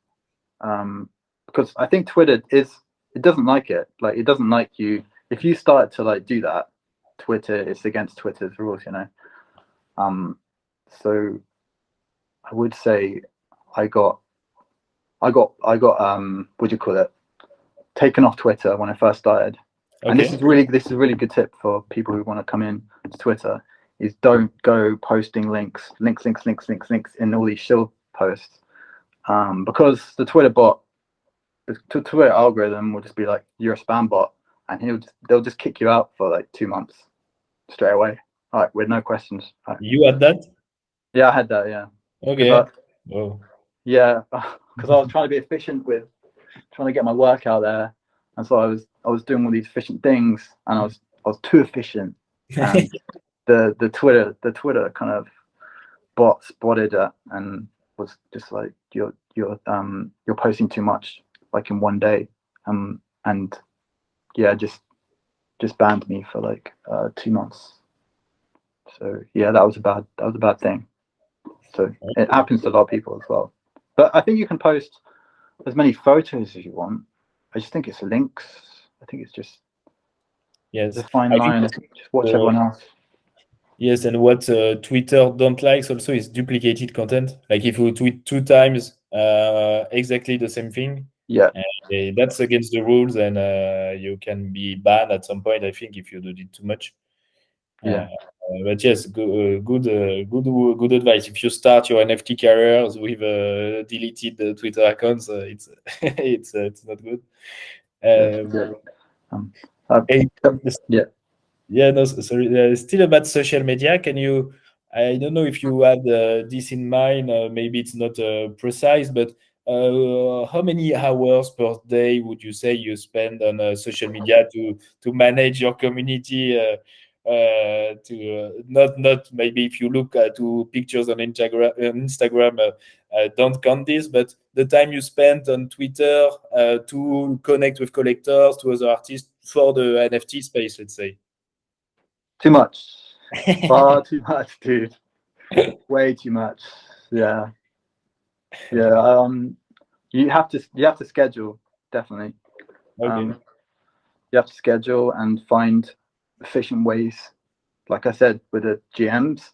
because I think Twitter it doesn't like it. Like, it doesn't like you if you start to like do that. Twitter, it's against Twitter's rules, you know. So I would say I got what do you call it, taken off Twitter when I first started. Okay. And this is a really good tip for people who want to come in to Twitter, is don't go posting links in all these shill posts, because the Twitter bot, the Twitter algorithm will just be like, you're a spam bot, and they'll just kick you out for like 2 months straight away, like with no questions. Like, You had that? yeah, I had that. Yeah. Okay. Yeah, because I was trying to be efficient with trying to get my work out there, and so I was doing all these efficient things, and I was too efficient, and the Twitter kind of bot spotted it and was just like, you're posting too much, like in one day, and yeah, just banned me for like 2 months. So yeah, that was a bad thing. So it happens to a lot of people as well. But I think you can post as many photos as you want. I just think it's links. I think it's just a fine line. Just watch everyone else. Yes, and what Twitter don't like also is duplicated content. Like if you tweet 2 times exactly the same thing, yeah, that's against the rules, and you can be banned at some point, I think, if you do it too much. Yeah. But yes, good advice. If you start your NFT careers with deleted Twitter accounts, it's it's not good. Yeah. Yeah, no, sorry. Still about social media. Can you? I don't know if you had this in mind. Maybe it's not precise, but how many hours per day would you say you spend on social media to manage your community? To not maybe if you look to pictures on Instagram, don't count this, but the time you spent on Twitter to connect with collectors, to other artists for the NFT space, let's say. Too much. Far too much, dude. Way too much. Yeah. Yeah. You have to schedule, definitely. Okay. You have to schedule and find efficient ways. Like I said, with the GMs,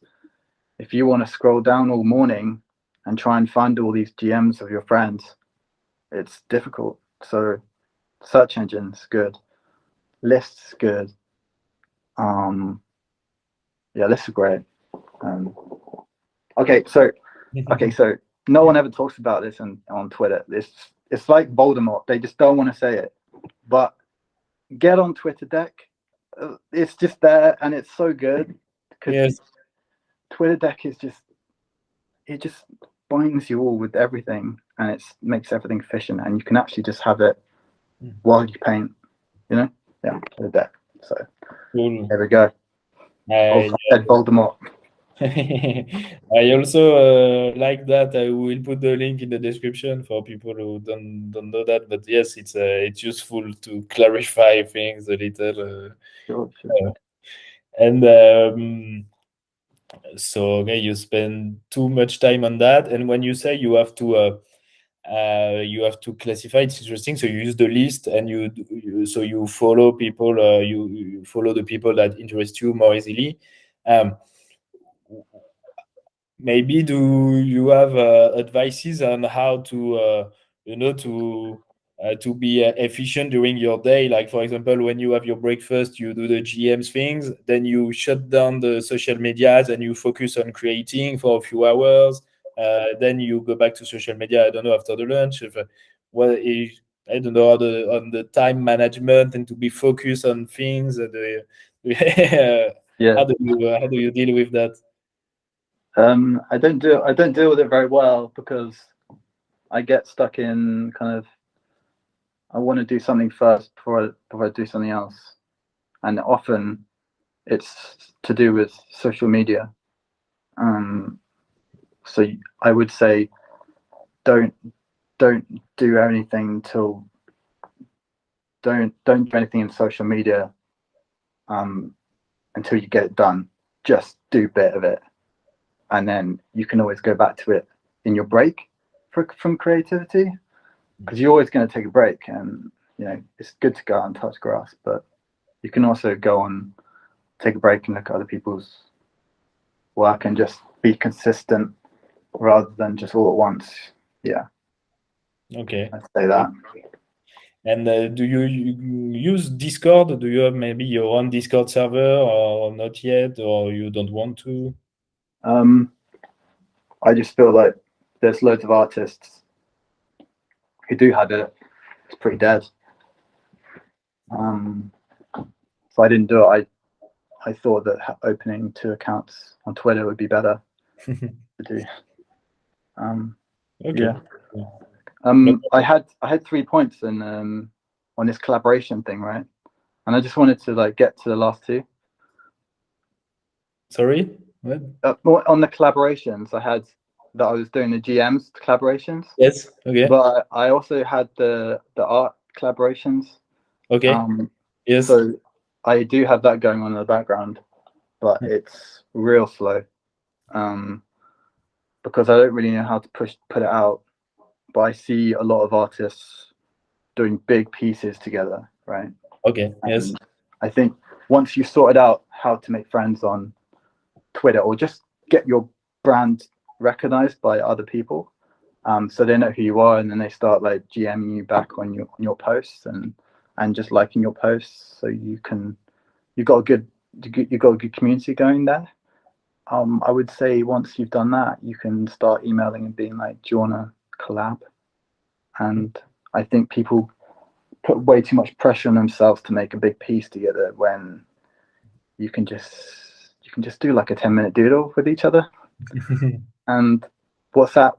if you want to scroll down all morning and try and find all these GMs of your friends, it's difficult. So search engines good, lists good. Yeah, lists are great. Okay, so no one ever talks about this on Twitter. It's like Voldemort. They just don't want to say it. But get on Twitter Deck. It's just there, and it's so good because Yes. Twitter Deck is just binds you all with everything, and it makes everything efficient, and you can actually just have it while you paint. You know, yeah, Twitter Deck. So Cool. there we go. Said Voldemort. I also like that. I will put the link in the description for people who don't know that. But yes, it's useful to clarify things a little. Sure. And So okay, you spend too much time on that, and when you say you have to classify, it's interesting. So you use the list, and so you follow people. You follow the people that interest you more easily. Um, Maybe do you have advices on how to to be efficient during your day? Like, for example, when you have your breakfast, you do the GMs things, then you shut down the social medias and you focus on creating for a few hours. Then you go back to social media, I don't know, after the lunch. I don't know, on the time management and to be focused on things. Yeah. How do you deal with that? I don't deal with it very well because I get stuck in kind of, I want to do something first before I do something else, and often it's to do with social media. So I would say don't do anything till don't do anything in social media until you get it done. Just do a bit of it, and then you can always go back to it in your break from creativity, because you're always going to take a break, and it's good to go out and touch grass, but you can also go on, take a break and look at other people's work and just be consistent rather than just all at once. Yeah. Okay. I'd say that. And do you use Discord? Do you have maybe your own Discord server, or not yet, or you don't want to? I just feel like there's loads of artists who do have it. It's pretty dead. So I didn't do it. I thought that opening 2 accounts on Twitter would be better to do. Okay. Yeah. I had 3 points in on this collaboration thing, right? And I just wanted to like get to the last 2. Sorry? What? On the collaborations, I had that I was doing the GMs collaborations. Yes. Okay. But I also had the art collaborations. Okay. Yes. So I do have that going on in the background, but it's real slow. Because I don't really know how to put it out. But I see a lot of artists doing big pieces together, right? Okay. Yes. And I think once you sorted out how to make friends on Twitter, or just get your brand recognized by other people, so they know who you are, and then they start like GMing you back on your posts and just liking your posts, so you got a good community going there. I would say once you've done that, you can start emailing and being like, do you want to collab? And I think people put way too much pressure on themselves to make a big piece together when you can just do like a 10-minute doodle with each other. And what's that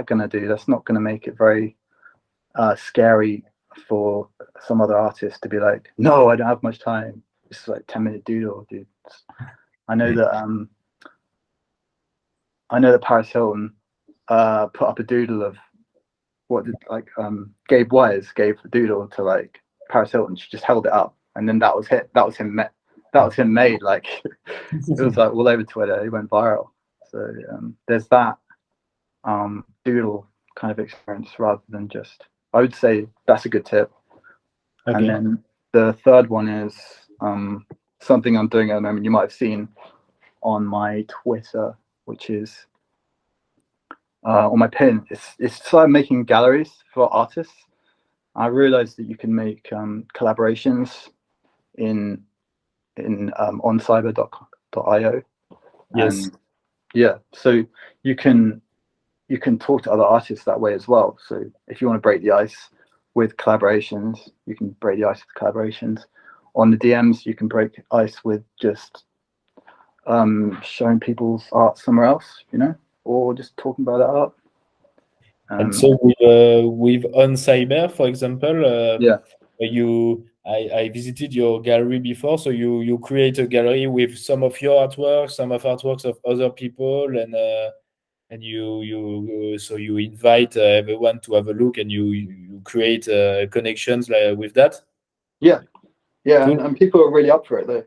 going to do? That's not going to make it very scary for some other artists to be like, no, I don't have much time. It's like 10-minute doodle, dude. I know that Paris Hilton put up a doodle of Gabe Wise gave the doodle to like Paris Hilton. She just held it up, and then that was him made. Like it was like all over Twitter. It went viral. So there's that doodle kind of experience rather than just. I would say that's a good tip. Okay. And then the third one is something I'm doing at the moment. You might have seen on my Twitter, which is on my pin. It's started making galleries for artists. I realized that you can make collaborations in OnCyber.io. Yes. And yeah, so you can talk to other artists that way as well. So if you want to break the ice with collaborations, you can break the ice with collaborations. On the DMs, you can break ice with just showing people's art somewhere else, or just talking about that art. And so with OnCyber, for example, yeah, I visited your gallery before. So you create a gallery with some of your artwork, some of artworks of other people, and you invite everyone to have a look, and you create connections with that. Yeah, Cool. and people are really up for it though.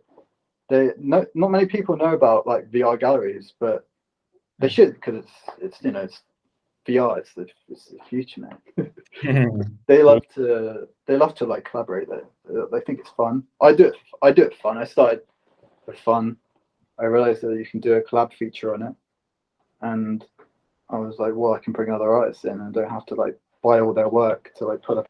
not many people know about like VR galleries, but they should, because it's it's VR. It's the future, man. They love to like collaborate. They think it's fun. I do it for fun. I started for fun. I realized that you can do a collab feature on it, and I was like, well, I can bring other artists in and don't have to like buy all their work to like put up.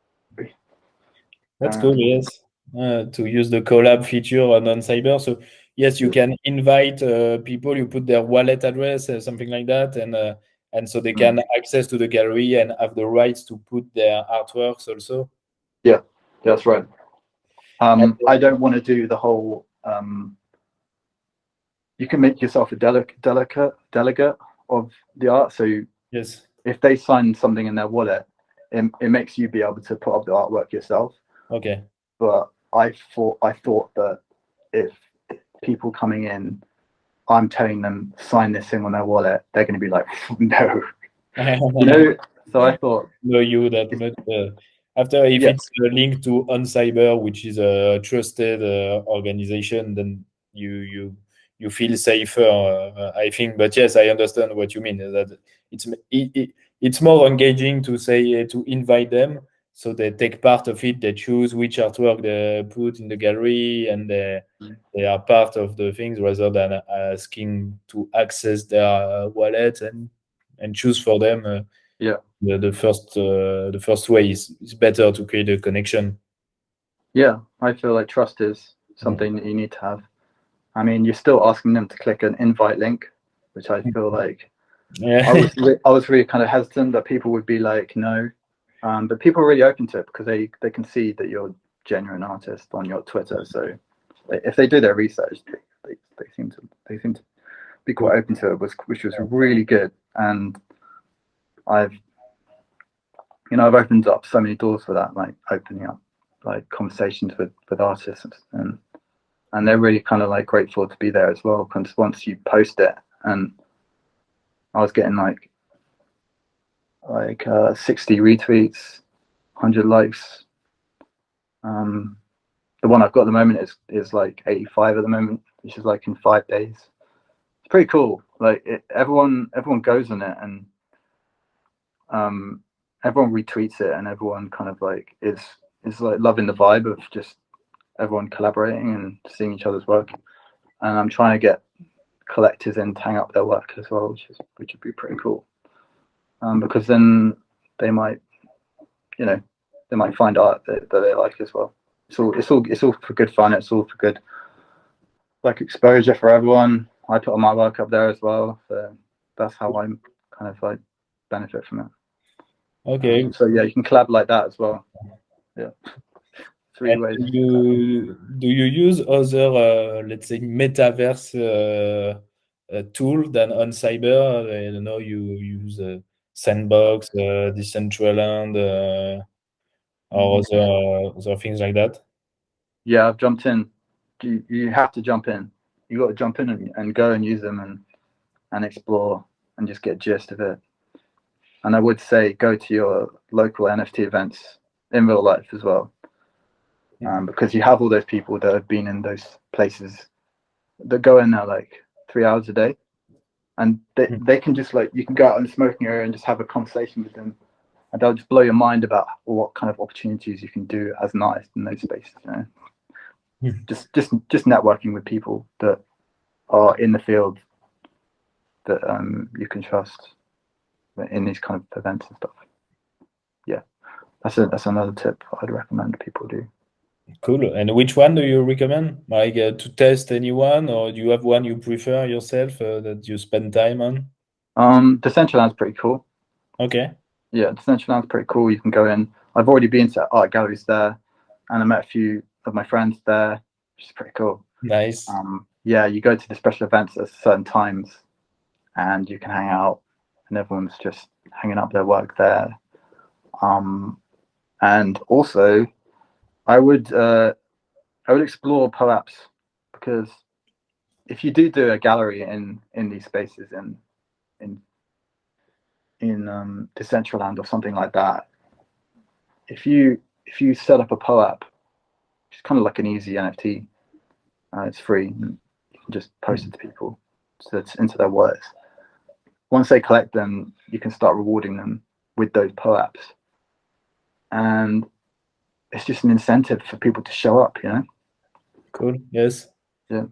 That's cool, yes. To use the collab feature on OnCyber. So yes, you can invite people, you put their wallet address, something like that, and so they can access to the gallery and have the rights to put their artworks also. Yeah, that's right. I don't want to do the whole. You can make yourself a delegate of the art. So yes, if they sign something in their wallet, it makes you be able to put up the artwork yourself. Okay. But I thought that if people coming in, I'm telling them sign this thing on their wallet, they're going to be like, no, So I thought, no, you that much. After, if it's linked to OnCyber, which is a trusted organization, then you feel safer, I think. But yes, I understand what you mean. That it's more engaging to say to invite them, so they take part of it. They choose which artwork they put in the gallery, and they are part of the things rather than asking to access their wallet and choose for them. The first way is better to create a connection. Yeah, I feel like trust is something that you need to have. I mean, you're still asking them to click an invite link, which I feel like I was really kind of hesitant that people would be like, no. But people are really open to it because they can see that you're a genuine artist on your Twitter. So if they do their research, they seem to be quite open to it, which was really good. And I've opened up so many doors for that, like opening up like conversations with artists, and they're really kind of like grateful to be there as well. Because once you post it, and I was getting like 60 retweets, 100 likes. The one I've got at the moment is like 85 at the moment, which is like in 5 days. It's pretty cool. Like everyone goes on it, and everyone retweets it, and everyone kind of like is like loving the vibe of just everyone collaborating and seeing each other's work. And I'm trying to get collectors in to hang up their work as well, which would be pretty cool. Because then they might find art that they like as well. It's all for good fun. It's all for good like exposure for everyone. I put all my work up there as well, so that's how I'm kind of like benefit from it. Okay. So yeah, you can collab like that as well. Yeah. 3 ways. Do you use other let's say metaverse tool than OnCyber? I don't know, you use Sandbox, Decentraland, or other things like that? Yeah, I've jumped in. You have to jump in. You got to jump in and go and use them and explore and just get gist of it. And I would say go to your local NFT events in real life as well, because you have all those people that have been in those places that go in there like 3 hours a day, and they can just like, you can go out in the smoking area and just have a conversation with them, and they'll just blow your mind about what kind of opportunities you can do as an artist in those spaces. Just networking with people that are in the field that you can trust in these kind of events and stuff. Yeah, that's another tip I'd recommend people do. Cool. And which one do you recommend? Like to test anyone, or do you have one you prefer yourself that you spend time on? Decentraland's pretty cool. Okay. Yeah, Decentraland's pretty cool. You can go in. I've already been to art galleries there, and I met a few of my friends there, which is pretty cool. Nice. Yeah, you go to the special events at certain times, and you can hang out, and everyone's just hanging up their work there. And also, I would explore POAPs, because if you do a gallery in these spaces in Decentraland or something like that, if you set up a POAP, it's kind of like an easy NFT. It's free. and just post it to people, so it's into their wallets. Once they collect them, you can start rewarding them with those POAPs, and it's just an incentive for people to show up, you know. Cool. Yes. Yeah.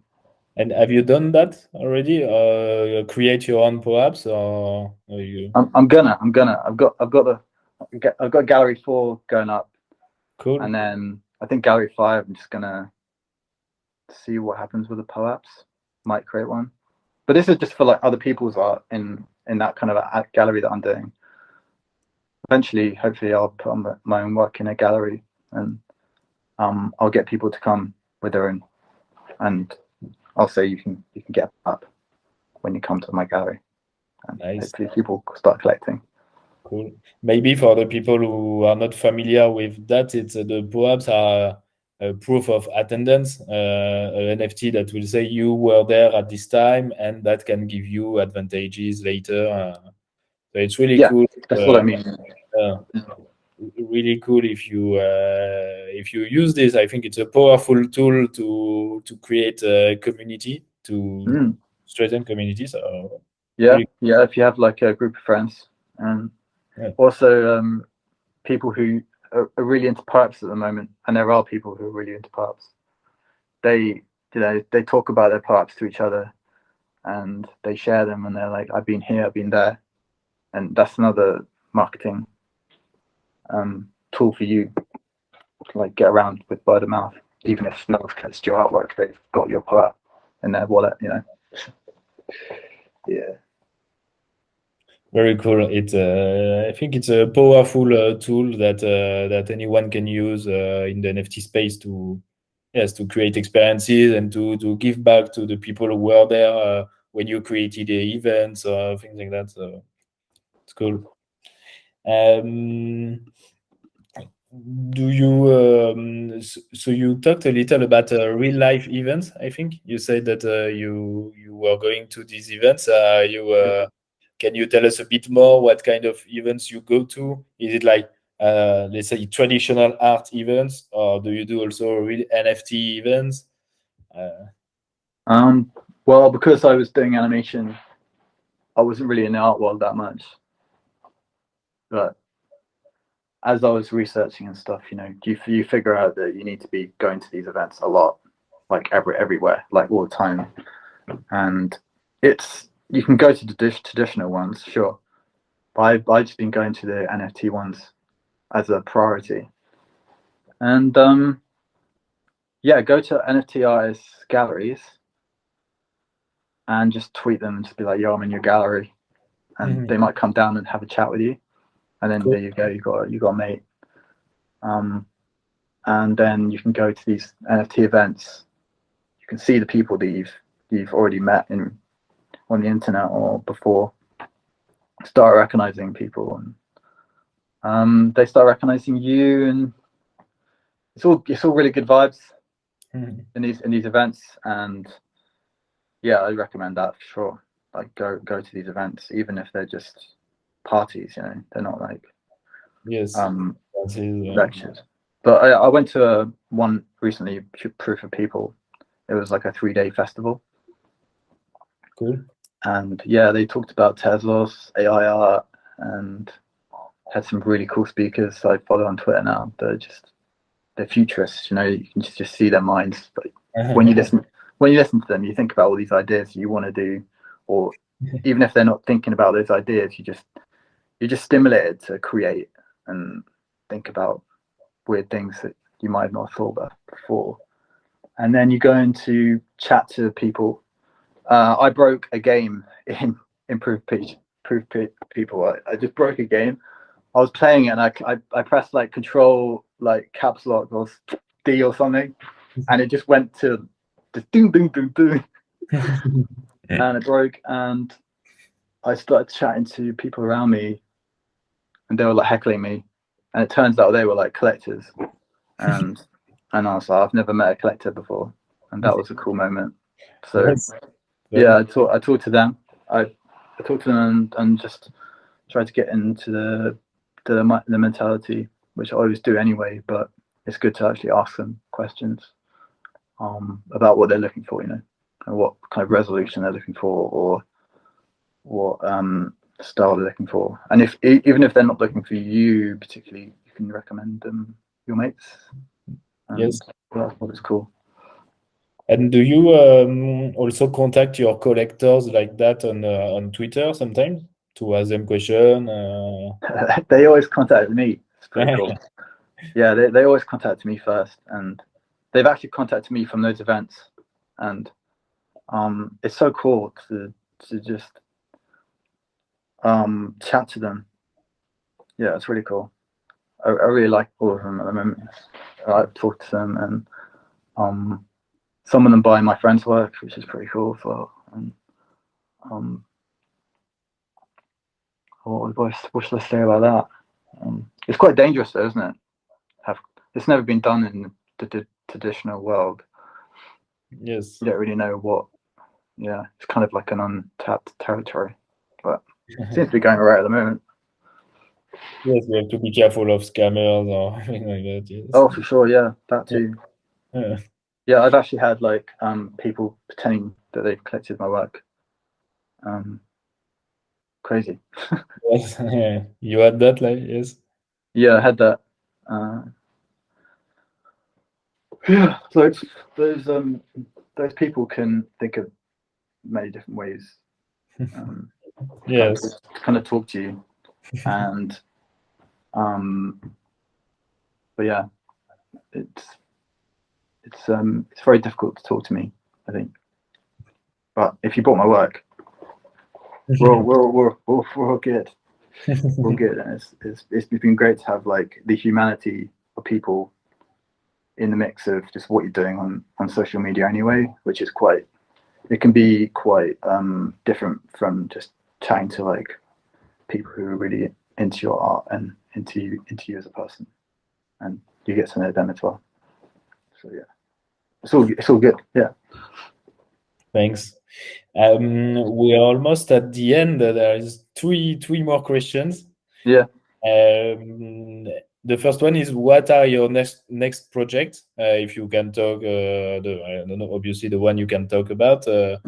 And have you done that already? Create your own POAPs, or you? I'm gonna. I've got gallery 4 going up. Cool. And then I think gallery 5, I'm just gonna see what happens with the POAPs. Might create one, but this is just for like other people's art in that kind of a gallery that I'm doing. Eventually, hopefully, I'll put on my own work in a gallery, and I'll get people to come with their own, and I'll say you can get up when you come to my gallery, and Nice. hopefully people start collecting. Cool. Maybe for the people who are not familiar with that, it's the POAPs are a proof of attendance, an NFT that will say you were there at this time, and that can give you advantages later. So it's really cool. That's what I mean. Really cool if you use this. I think it's a powerful tool to create a community, to strengthen communities. So yeah, if you have like a group of friends, and also people who are really into POAPs at the moment, and there are people who are really into POAPs. They talk about their POAPs to each other, and they share them, and they're like, I've been here, I've been there, and that's another marketing tool for you to like get around with word of mouth. Even if no one gets your artwork, they've got your POAP in their wallet, you know. Yeah. Very cool. I think it's a powerful tool that anyone can use in the NFT space to create experiences and to give back to the people who were there when you created the events or things like that. So it's cool. Do you so you talked a little about real life events? I think you said that you were going to these events. Can you tell us a bit more what kind of events you go to? Is it like let's say traditional art events, or do you do also real NFT events? Well, because I was doing animation, I wasn't really in the art world that much, but as I was researching and stuff, you know, you figure out that you need to be going to these events a lot, like everywhere, like all the time. And you can go to the traditional ones, sure, but I've just been going to the NFT ones as a priority. And go to NFT artists' galleries and just tweet them and just be like, yo, I'm in your gallery, and they might come down and have a chat with you. And then there you go, you got a mate. And then you can go to these NFT events. You can see the people that you've already met on the internet or before. Start recognizing people, and they start recognizing you, and it's all really good vibes in these events. And yeah, I recommend that for sure. Like go to these events, even if they're just parties, you know, they're not like lectures. But I went to one recently, Proof of People. It was like a 3-day festival. Cool. And yeah, they talked about Tezos, AI art, and had some really cool speakers I follow on Twitter now. They're futurists, you know, you can just see their minds. But when you listen to them, you think about all these ideas you want to do, or even if they're not thinking about those ideas, you're just stimulated to create and think about weird things that you might have not thought about before. And then you go into chat to people. I broke a game in Proof People. I just broke a game. I was playing it, and I pressed like Control, like caps lock or D or something, and it just went to just doom doom doom doom, and it broke. And I started chatting to people around me, and they were like heckling me, and it turns out they were like collectors, and I was like, I've never met a collector before, and that was a cool moment. So yeah, I talked to them. I talked to them and just tried to get into the mentality, which I always do anyway. But it's good to actually ask them questions about what they're looking for, you know. what kind of resolution they're looking for, or what style they're looking for. And even if they're not looking for you particularly, you can recommend them your mates. Yes. Well, that's what it's cool. And do you also contact your collectors like that on Twitter sometimes to ask them question? They always contact me. It's pretty cool. Yeah, they always contact me first, and they've actually contacted me from those events, and it's so cool to just chat to them. Yeah, it's really cool. I really like all of them at the moment. I've talked to them, and some of them buy my friend's work, which is pretty cool as well. And what should I say about that? It's quite dangerous, though, isn't it? It's never been done in the traditional world. Yes. You don't really know what. Yeah, it's kind of like an untapped territory, but it seems to be going alright at the moment. Yes, we have to be careful of scammers or anything like that. Yes. Oh, for sure, yeah, that too. Yeah. Yeah, I've actually had like people pretending that they've collected my work. Crazy. Yes. Yeah. You had that, like, yes. Yeah, I had that. Yeah, so those people can think of many different ways. Yes. Kind of talk to you, and but yeah, it's very difficult to talk to me, I think. But if you bought my work, we're all good. We're all good, and it's been great to have like the humanity of people in the mix of just what you're doing on social media anyway, which is it can be quite different from just chatting to like people who are really into your art and into you as a person, and you get to know them as well. So yeah, it's all good. Yeah. Thanks. We are almost at the end. There is three more questions. Yeah. The first one is, what are your next projects? If you can talk, I don't know, obviously the one you can talk about. If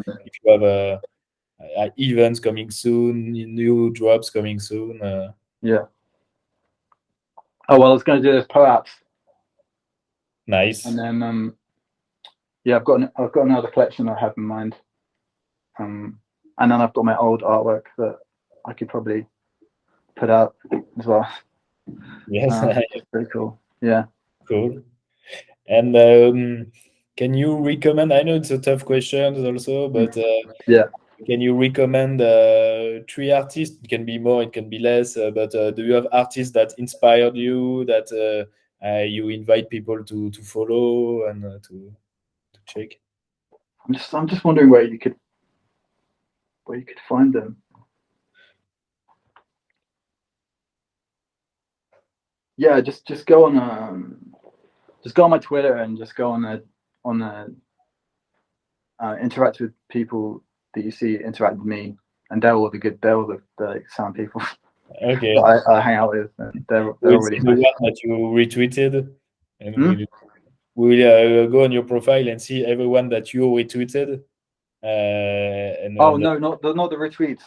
you have events coming soon, new drops coming soon. Yeah. Oh well, I was going to do this POAPs. Nice. And then yeah, I've got another collection I have in mind. And then I've got my old artwork that I could probably put out as well. Yes. Pretty cool. Yeah. Cool. And can you recommend? I know it's a tough question also, but yeah. Can you recommend 3 artists? It can be more, it can be less. But do you have artists that inspired you, that you invite people to follow and to check? I'm just wondering where you could find them. Yeah, just go on my Twitter and just go on interact with people that you see, interact with me, and they're all the like, sound people. Okay. that I hang out with. And they're really the nice. one that you retweeted, and we'll go on your profile and see everyone that you retweeted. No, not the retweets.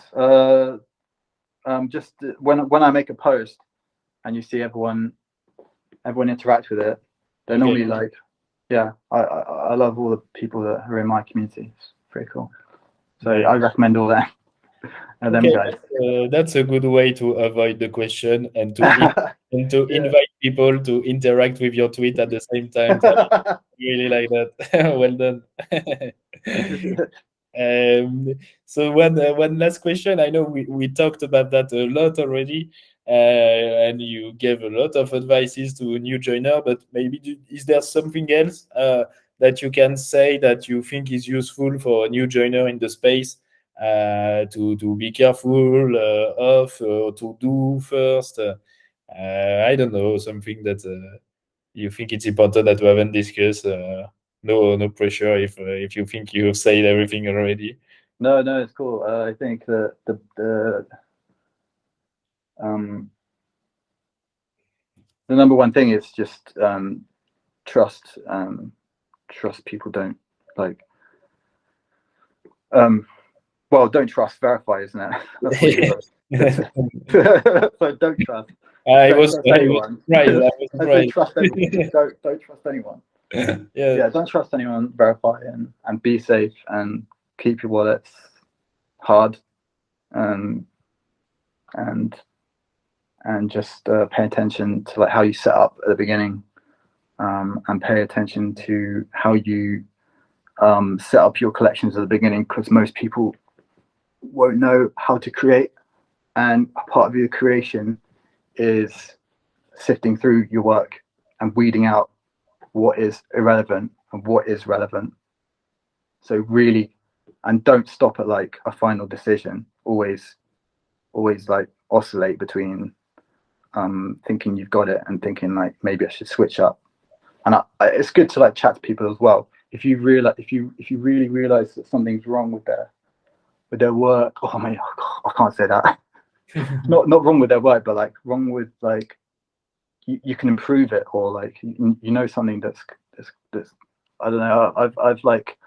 Just when I make a post and you see everyone interact with it, they're normally like, yeah, I love all the people that are in my community. It's pretty cool. So I recommend all that. And them guys. That's a good way to avoid the question and to invite people to interact with your tweet at the same time. So I really like that. Well done. So one last question. I know we talked about that a lot already, and you gave a lot of advices to a new joiner, but maybe is there something else that you can say that you think is useful for a new joiner in the space, to be careful of, to do first? I don't know, something that you think it's important that we haven't discussed. No pressure if you think you've said everything already. No, it's cool. I think that the number one thing is just trust. Trust people don't like. Well, don't trust, verify, isn't it? That's what you wrote. So don't trust. I Don't was trust anyone. I say trust everyone. Don't trust anyone. Yeah, don't trust anyone. Verify and be safe and keep your wallets hard, and just pay attention to like how you set up at the beginning, and pay attention to how you set up your collections at the beginning, because most people won't know how to create, and part of your creation is sifting through your work and weeding out what is irrelevant and what is relevant. So really, and don't stop at like a final decision. Always like oscillate between thinking you've got it and thinking like maybe I should switch up. And it's good to like chat to people as well. If you realize, if you really realize that something's wrong with their work, oh man, I can't say that. not wrong with their work, but like wrong with like you can improve it, or like you know something that's I don't know. I've like,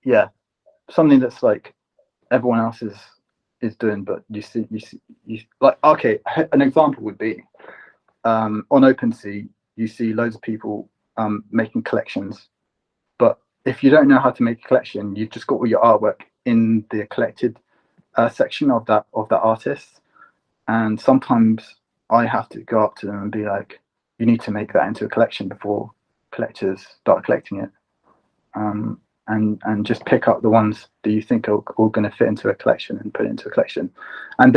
yeah, something that's like everyone else is doing, but you see like, okay, an example would be on OpenSea, you see loads of people making collections, but if you don't know how to make a collection, you've just got all your artwork in the collected section of that artist, and sometimes I have to go up to them and be like, you need to make that into a collection before collectors start collecting it, and just pick up the ones that you think are all going to fit into a collection and put it into a collection, and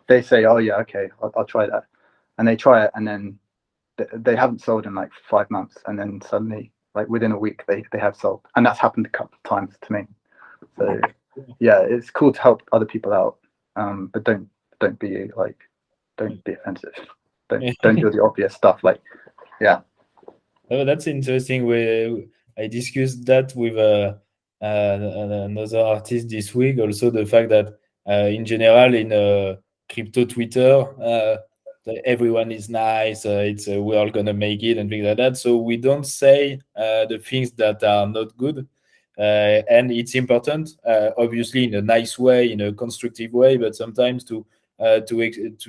they say, oh yeah, okay, I'll try that, and they try it, and then they haven't sold in like 5 months, and then suddenly like within a week they have sold, and that's happened a couple of times to me. So yeah, it's cool to help other people out, but don't be offensive. Don't do the obvious stuff. Like, yeah. Oh, that's interesting. I discussed that with another artist this week. Also, the fact that in general in crypto Twitter, everyone is nice. We're all gonna make it and things like that. So we don't say the things that are not good. And it's important, obviously, in a nice way, in a constructive way, but sometimes to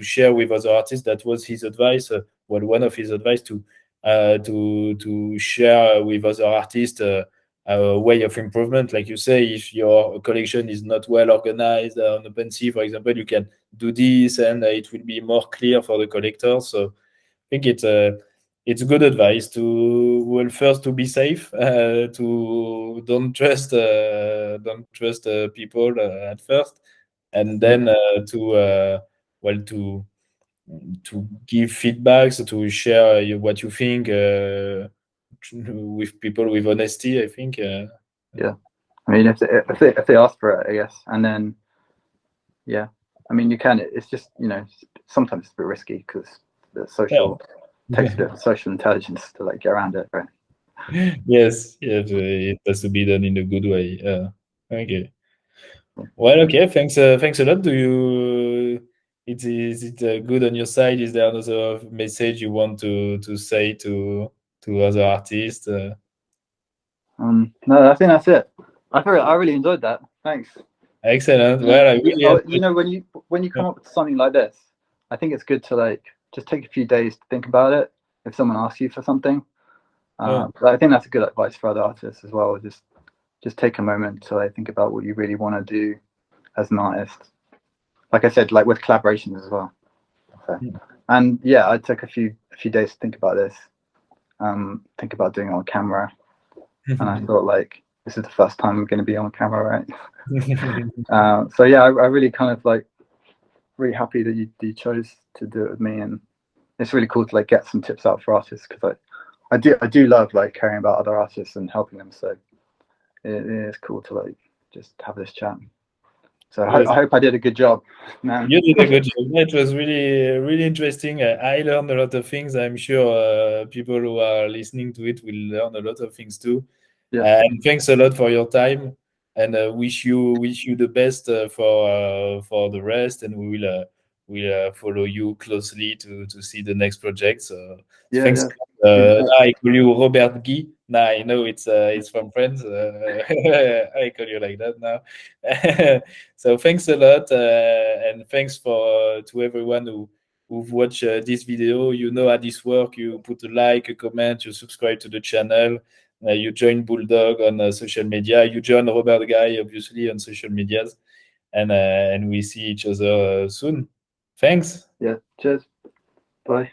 share with other artists. That was his advice. One of his advice to share with other artists a way of improvement. Like you say, if your collection is not well organized on OpenSea, for example, you can do this, and it will be more clear for the collectors. So I think it's good advice to first to be safe, to don't trust people at first, and then to give feedbacks, to share what you think with people with honesty. I think. Yeah, I mean, if they ask for it, I guess, and then yeah, I mean, you can. It's just, sometimes it's a bit risky because the social takes a bit of social intelligence to like get around it, right? Yes, it has to be done in a good way. Okay. Well, okay. Thanks a lot. Is it good on your side? Is there another message you want to say to other artists? No, I think that's it. I really enjoyed that. Thanks. Excellent. Well, I really when you come up with something like this, I think it's good to like just take a few days to think about it. If someone asks you for something, but I think that's a good advice for other artists as well. Just take a moment to like think about what you really want to do as an artist. Like I said, like with collaborations as well. So, and yeah, I took a few days to think about this. Think about doing it on camera, and I thought like, this is the first time I'm going to be on camera, right? So yeah, I really kind of like really happy that you chose to do it with me, and it's really cool to like get some tips out for artists, because I do love like caring about other artists and helping them. So it is cool to like just have this chat. So I hope I did a good job, man. You did a good job. It was really interesting. I learned a lot of things. I'm sure people who are listening to it will learn a lot of things too. Yeah. And thanks a lot for your time. And wish you the best for the rest. And we'll follow you closely to see the next project. So Yeah, thanks. yeah. now I call you RobertGuy. Now I know it's from France. I call you like that now. So thanks a lot, and thanks to everyone who've watched this video. You know how this works. You put a like, a comment, you subscribe to the channel, you join Bulldog on social media, you join RobertGuy obviously on social medias, and we see each other soon. Thanks. Yeah. Cheers. Bye.